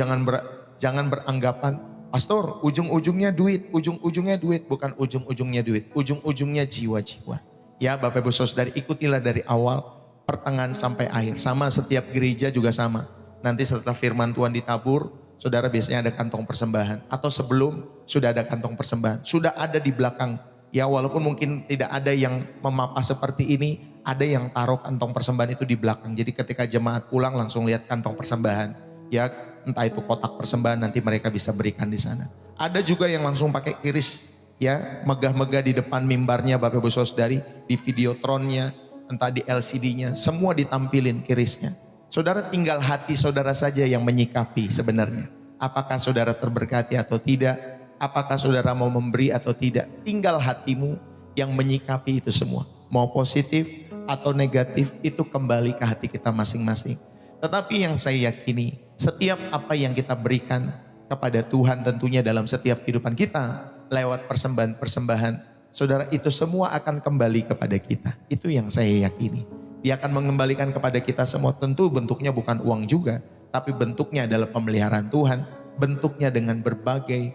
jangan beranggapan, pastor, ujung-ujungnya duit, bukan ujung-ujungnya duit, ujung-ujungnya jiwa-jiwa. Ya Bapak Ibu Saudari, ikutilah dari awal, pertengahan sampai akhir. Sama setiap gereja juga sama. Nanti setelah firman Tuhan ditabur, saudara biasanya ada kantong persembahan. Atau sebelum sudah ada kantong persembahan, sudah ada di belakang. Ya walaupun mungkin tidak ada yang memapas seperti ini, ada yang taruh kantong persembahan itu di belakang. Jadi ketika jemaat pulang langsung lihat kantong persembahan. Ya entah itu kotak persembahan, nanti mereka bisa berikan di sana. Ada juga yang langsung pakai kiris, ya megah-megah di depan mimbarnya Bapak Ibu Saudari, di videotronnya, entah di LCD-nya, semua ditampilin kirisnya. Saudara tinggal hati saudara saja yang menyikapi sebenarnya. Apakah saudara terberkati atau tidak, apakah saudara mau memberi atau tidak, tinggal hatimu yang menyikapi itu semua. Mau positif atau negatif itu kembali ke hati kita masing-masing. Tetapi yang saya yakini, setiap apa yang kita berikan kepada Tuhan tentunya dalam setiap kehidupan kita, lewat persembahan-persembahan, saudara, itu semua akan kembali kepada kita. Itu yang saya yakini. Dia akan mengembalikan kepada kita semua. Tentu bentuknya bukan uang juga, tapi bentuknya adalah pemeliharaan Tuhan. Bentuknya dengan berbagai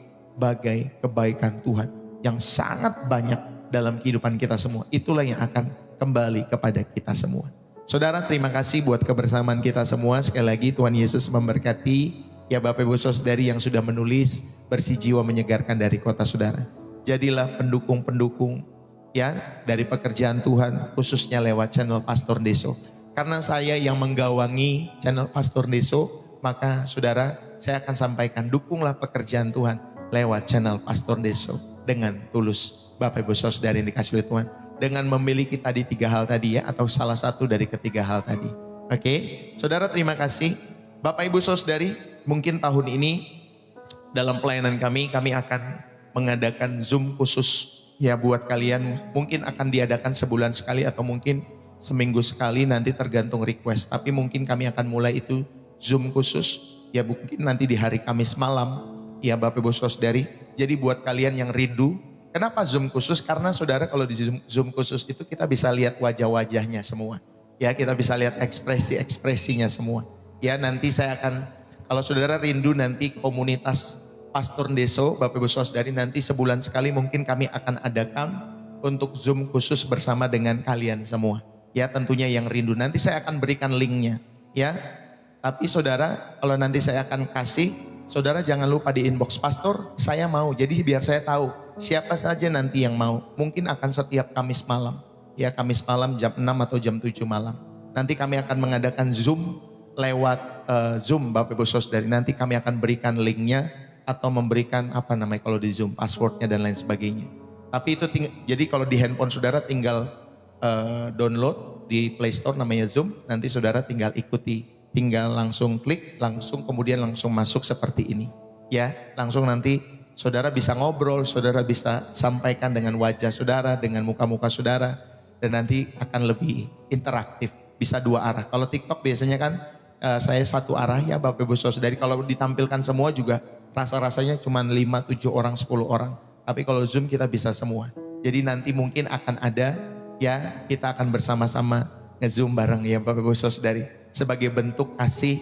kebaikan Tuhan yang sangat banyak dalam kehidupan kita semua. Itulah yang akan kembali kepada kita semua. Saudara, terima kasih buat kebersamaan kita semua. Sekali lagi Tuhan Yesus memberkati. Ya Bapak Ibu Saudari yang sudah menulis, bersih jiwa menyegarkan dari kota saudara. Jadilah pendukung-pendukung ya dari pekerjaan Tuhan, khususnya lewat channel Pastor Deso. Karena saya yang menggawangi channel Pastor Deso, maka saudara, saya akan sampaikan, dukunglah pekerjaan Tuhan lewat channel Pastor Deso dengan tulus. Bapak Ibu Saudari yang dikasihi oleh Tuhan, dengan memiliki tadi 3 hal tadi ya, atau salah satu dari ketiga hal tadi. Oke, saudara terima kasih. Bapak Ibu Saudari, mungkin tahun ini dalam pelayanan kami akan mengadakan Zoom khusus ya buat kalian. Mungkin akan diadakan sebulan sekali atau mungkin seminggu sekali, nanti tergantung request. Tapi mungkin kami akan mulai itu Zoom khusus ya, mungkin nanti di hari Kamis malam ya Bapak Ibu Saudari. Jadi buat kalian yang rindu, kenapa Zoom khusus? Karena saudara kalau di Zoom khusus itu kita bisa lihat wajah-wajahnya semua. Ya kita bisa lihat ekspresi-ekspresinya semua. Ya nanti saya akan, kalau saudara rindu nanti komunitas Pastor Ndeso, Bapak Ibu Saudari, nanti sebulan sekali mungkin kami akan adakan untuk Zoom khusus bersama dengan kalian semua. Ya tentunya yang rindu, nanti saya akan berikan linknya ya. Tapi saudara kalau nanti saya akan kasih, saudara jangan lupa di inbox, Pastor saya mau, jadi biar saya tahu siapa saja nanti yang mau. Mungkin akan setiap Kamis malam ya, Kamis malam jam 6 atau jam 7 malam. Nanti kami akan mengadakan Zoom lewat Zoom Bapak Ibu Saudari. Nanti kami akan berikan linknya atau memberikan apa namanya kalau di Zoom, passwordnya dan lain sebagainya. Tapi itu jadi kalau di handphone saudara tinggal download di Play Store namanya Zoom, nanti saudara tinggal ikuti, tinggal langsung klik, langsung kemudian langsung masuk seperti ini. Ya, langsung nanti saudara bisa ngobrol, saudara bisa sampaikan dengan wajah saudara, dengan muka-muka saudara, dan nanti akan lebih interaktif, bisa 2 arah. Kalau TikTok biasanya kan saya 1 arah ya Bapak Ibu Saudari, kalau ditampilkan semua juga rasa-rasanya cuma 5, 7 orang, 10 orang. Tapi kalau Zoom kita bisa semua. Jadi nanti mungkin akan ada ya, kita akan bersama-sama nge-Zoom bareng ya Bapak Ibu Saudari. Sebagai bentuk kasih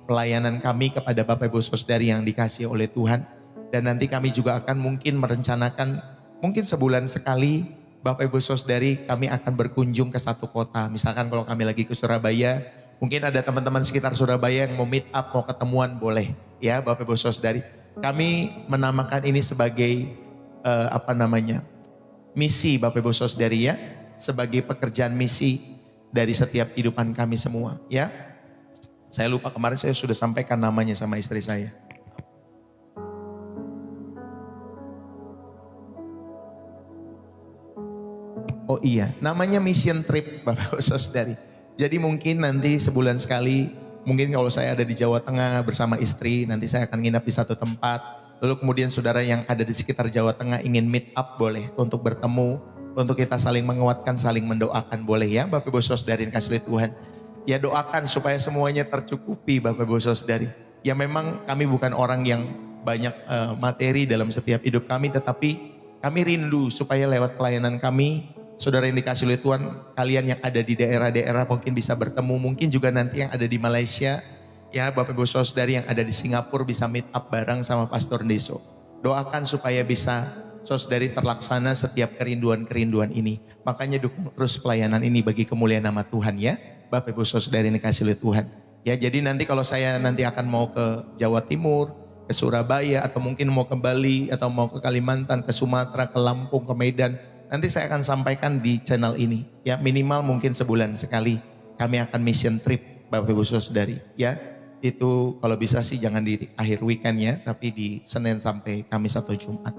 pelayanan kami kepada Bapak Ibu Saudari yang dikasihi oleh Tuhan. Dan nanti kami juga akan mungkin merencanakan, mungkin sebulan sekali Bapak Ibu Saudari kami akan berkunjung ke satu kota. Misalkan kalau kami lagi ke Surabaya, mungkin ada teman-teman sekitar Surabaya yang mau meet up, mau ketemuan, boleh ya Bapak Ibu Saudari. Kami menamakan ini sebagai misi Bapak Ibu Saudari ya, sebagai pekerjaan misi dari setiap kehidupan kami semua ya. Saya lupa kemarin saya sudah sampaikan namanya sama istri saya. Oh iya, namanya mission trip Bapak Ibu Saudari. Jadi mungkin nanti sebulan sekali, mungkin kalau saya ada di Jawa Tengah bersama istri, nanti saya akan nginap di satu tempat. Lalu kemudian saudara yang ada di sekitar Jawa Tengah ingin meet up, boleh untuk bertemu, untuk kita saling menguatkan, saling mendoakan, boleh ya Bapak Ibu Saudari yang kasih oleh Tuhan. Ya doakan supaya semuanya tercukupi Bapak Ibu Saudari. Ya memang kami bukan orang yang banyak materi dalam setiap hidup kami, tetapi kami rindu supaya lewat pelayanan kami, saudara yang dikasih oleh Tuhan, kalian yang ada di daerah-daerah mungkin bisa bertemu, mungkin juga nanti yang ada di Malaysia, ya Bapak Ibu Saudari yang ada di Singapura bisa meet up bareng sama Pastor Ndeso. Doakan supaya bisa saudari terlaksana setiap kerinduan-kerinduan ini. Makanya dukung terus pelayanan ini bagi kemuliaan nama Tuhan ya, Bapak Ibu Saudari yang dikasih oleh Tuhan. Ya jadi nanti kalau saya nanti akan mau ke Jawa Timur, ke Surabaya, atau mungkin mau ke Bali, atau mau ke Kalimantan, ke Sumatera, ke Lampung, ke Medan, nanti saya akan sampaikan di channel ini ya, minimal mungkin sebulan sekali kami akan mission trip Bapak Ibu Saudari ya. Itu kalau bisa sih jangan di akhir weekend ya, tapi di Senin sampai Kamis atau Jumat.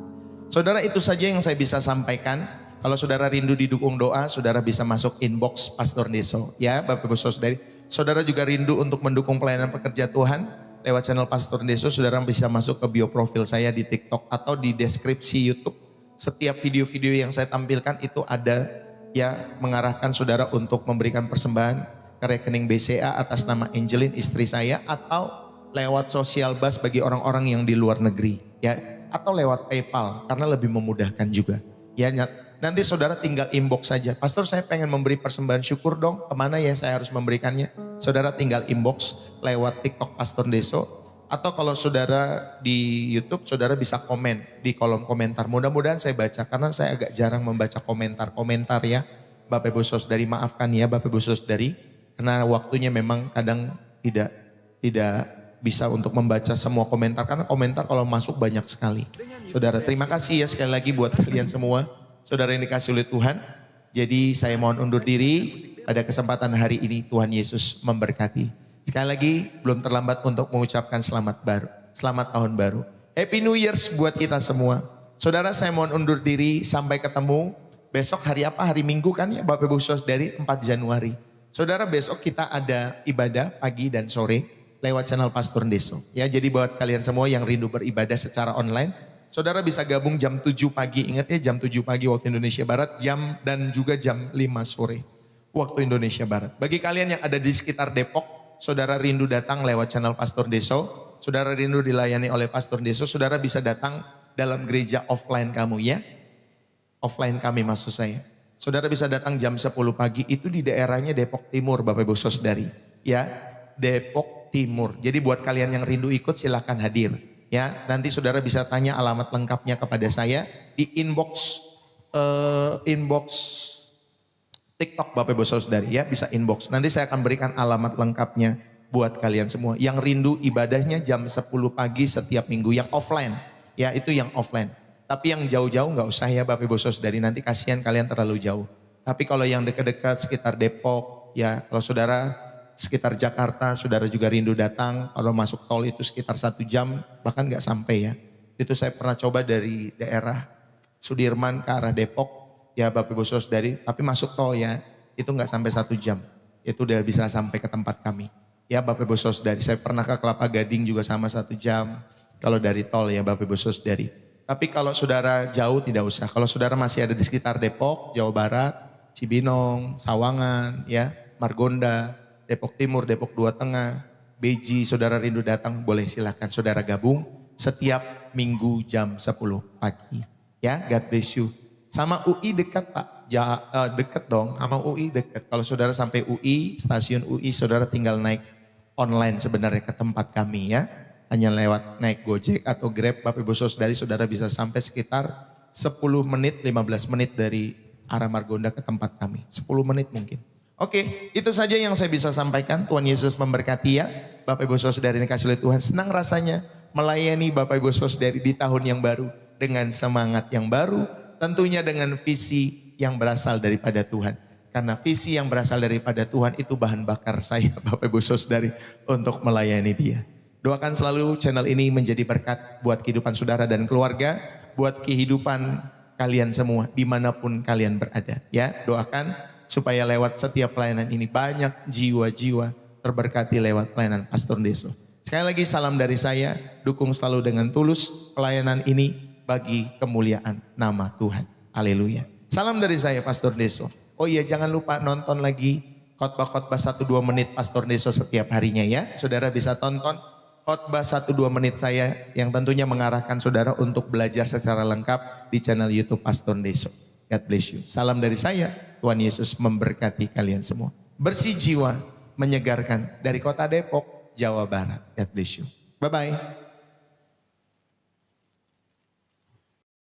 Saudara, itu saja yang saya bisa sampaikan. Kalau saudara rindu didukung doa, saudara bisa masuk inbox Pastor Ndeso ya Bapak Ibu Saudari. Saudara juga rindu untuk mendukung pelayanan pekerja Tuhan lewat channel Pastor Ndeso, saudara bisa masuk ke bio profil saya di TikTok atau di deskripsi YouTube. Setiap video-video yang saya tampilkan itu ada ya mengarahkan saudara untuk memberikan persembahan ke rekening BCA atas nama Angelin istri saya, atau lewat sosial bus bagi orang-orang yang di luar negeri ya, atau lewat PayPal karena lebih memudahkan juga ya. Nanti saudara tinggal inbox saja, Pastor saya pengen memberi persembahan syukur dong, kemana ya saya harus memberikannya? Saudara tinggal inbox lewat TikTok Pastor Ndeso. Atau kalau saudara di YouTube, saudara bisa komen di kolom komentar. Mudah-mudahan saya baca, karena saya agak jarang membaca komentar-komentar ya. Bapak Ibu Saudari, maafkan ya Bapak Ibu Saudari, karena waktunya memang kadang tidak bisa untuk membaca semua komentar, karena komentar kalau masuk banyak sekali. Saudara, terima kasih ya sekali lagi buat kalian semua, saudara yang dikasih oleh Tuhan. Jadi saya mohon undur diri pada kesempatan hari ini. Tuhan Yesus memberkati. Sekali lagi belum terlambat untuk mengucapkan selamat tahun baru. Happy New Year's buat kita semua. Saudara, saya mohon undur diri, sampai ketemu Besok hari apa? Hari Minggu kan ya Bapak Ibu Saudari, 4 Januari. Saudara, besok kita ada ibadah pagi dan sore lewat channel Pastor Deso. Ya, jadi buat kalian semua yang rindu beribadah secara online, saudara bisa gabung jam 7 pagi. Ingat ya, jam 7 pagi waktu Indonesia Barat, dan juga jam 5 sore waktu Indonesia Barat. Bagi kalian yang ada di sekitar Depok, saudara rindu datang lewat channel Pastor Deso, saudara rindu dilayani oleh Pastor Deso, saudara bisa datang dalam gereja offline kamu ya. Offline kami maksud saya. Saudara bisa datang jam 10 pagi, itu di daerahnya Depok Timur Bapak Ibu Saudari. Ya, Depok Timur. Jadi buat kalian yang rindu ikut silahkan hadir. Ya, nanti saudara bisa tanya alamat lengkapnya kepada saya di inbox TikTok Bapak Ibu Saudari ya, bisa inbox. Nanti saya akan berikan alamat lengkapnya buat kalian semua. Yang rindu ibadahnya jam 10 pagi setiap minggu, yang offline. Ya, itu yang offline. Tapi yang jauh-jauh nggak usah ya Bapak Ibu Saudari, nanti kasihan kalian terlalu jauh. Tapi kalau yang dekat-dekat sekitar Depok, ya kalau saudara sekitar Jakarta, saudara juga rindu datang, kalau masuk tol itu sekitar 1 jam, bahkan nggak sampai ya. Itu saya pernah coba dari daerah Sudirman ke arah Depok, ya Bapak Ibu Saudari, tapi masuk tol ya, itu nggak sampai 1 jam. Itu udah bisa sampai ke tempat kami. Ya Bapak Ibu Saudari, saya pernah ke Kelapa Gading juga sama 1 jam, kalau dari tol ya Bapak Ibu Saudari. Tapi kalau saudara jauh tidak usah. Kalau saudara masih ada di sekitar Depok, Jawa Barat, Cibinong, Sawangan, ya, Margonda, Depok Timur, Depok 2 Tengah, Beji, saudara rindu datang, boleh silahkan saudara gabung setiap minggu jam 10 pagi. Ya, God bless you. Sama UI dekat Pak, dekat dong, sama UI dekat. Kalau saudara sampai UI, stasiun UI, saudara tinggal naik online sebenarnya ke tempat kami ya. Hanya lewat naik Gojek atau Grab, Bapak Ibu Saudari, saudara bisa sampai sekitar 10 menit, 15 menit dari arah Margonda ke tempat kami. 10 menit mungkin. Oke, itu saja yang saya bisa sampaikan. Tuhan Yesus memberkati ya. Bapak Ibu Saudari yang kasih oleh Tuhan, senang rasanya melayani Bapak Ibu Saudari di tahun yang baru. Dengan semangat yang baru, tentunya dengan visi yang berasal daripada Tuhan. Karena visi yang berasal daripada Tuhan itu bahan bakar saya Bapak Ibu Saudari untuk melayani Dia. Doakan selalu channel ini menjadi berkat buat kehidupan saudara dan keluarga, buat kehidupan kalian semua dimanapun kalian berada. Ya, doakan supaya lewat setiap pelayanan ini banyak jiwa-jiwa terberkati lewat pelayanan Pastor Deso. Sekali lagi salam dari saya, dukung selalu dengan tulus pelayanan ini bagi kemuliaan nama Tuhan. Haleluya. Salam dari saya Pastor Deso. Oh iya, jangan lupa nonton lagi khotbah-khotbah 1-2 menit Pastor Deso setiap harinya ya. Saudara bisa tonton khotbah 1-2 menit saya yang tentunya mengarahkan saudara untuk belajar secara lengkap di channel YouTube Pastor Deso. God bless you. Salam dari saya, Tuhan Yesus memberkati kalian semua. Bersih jiwa, menyegarkan dari kota Depok, Jawa Barat. God bless you. Bye-bye.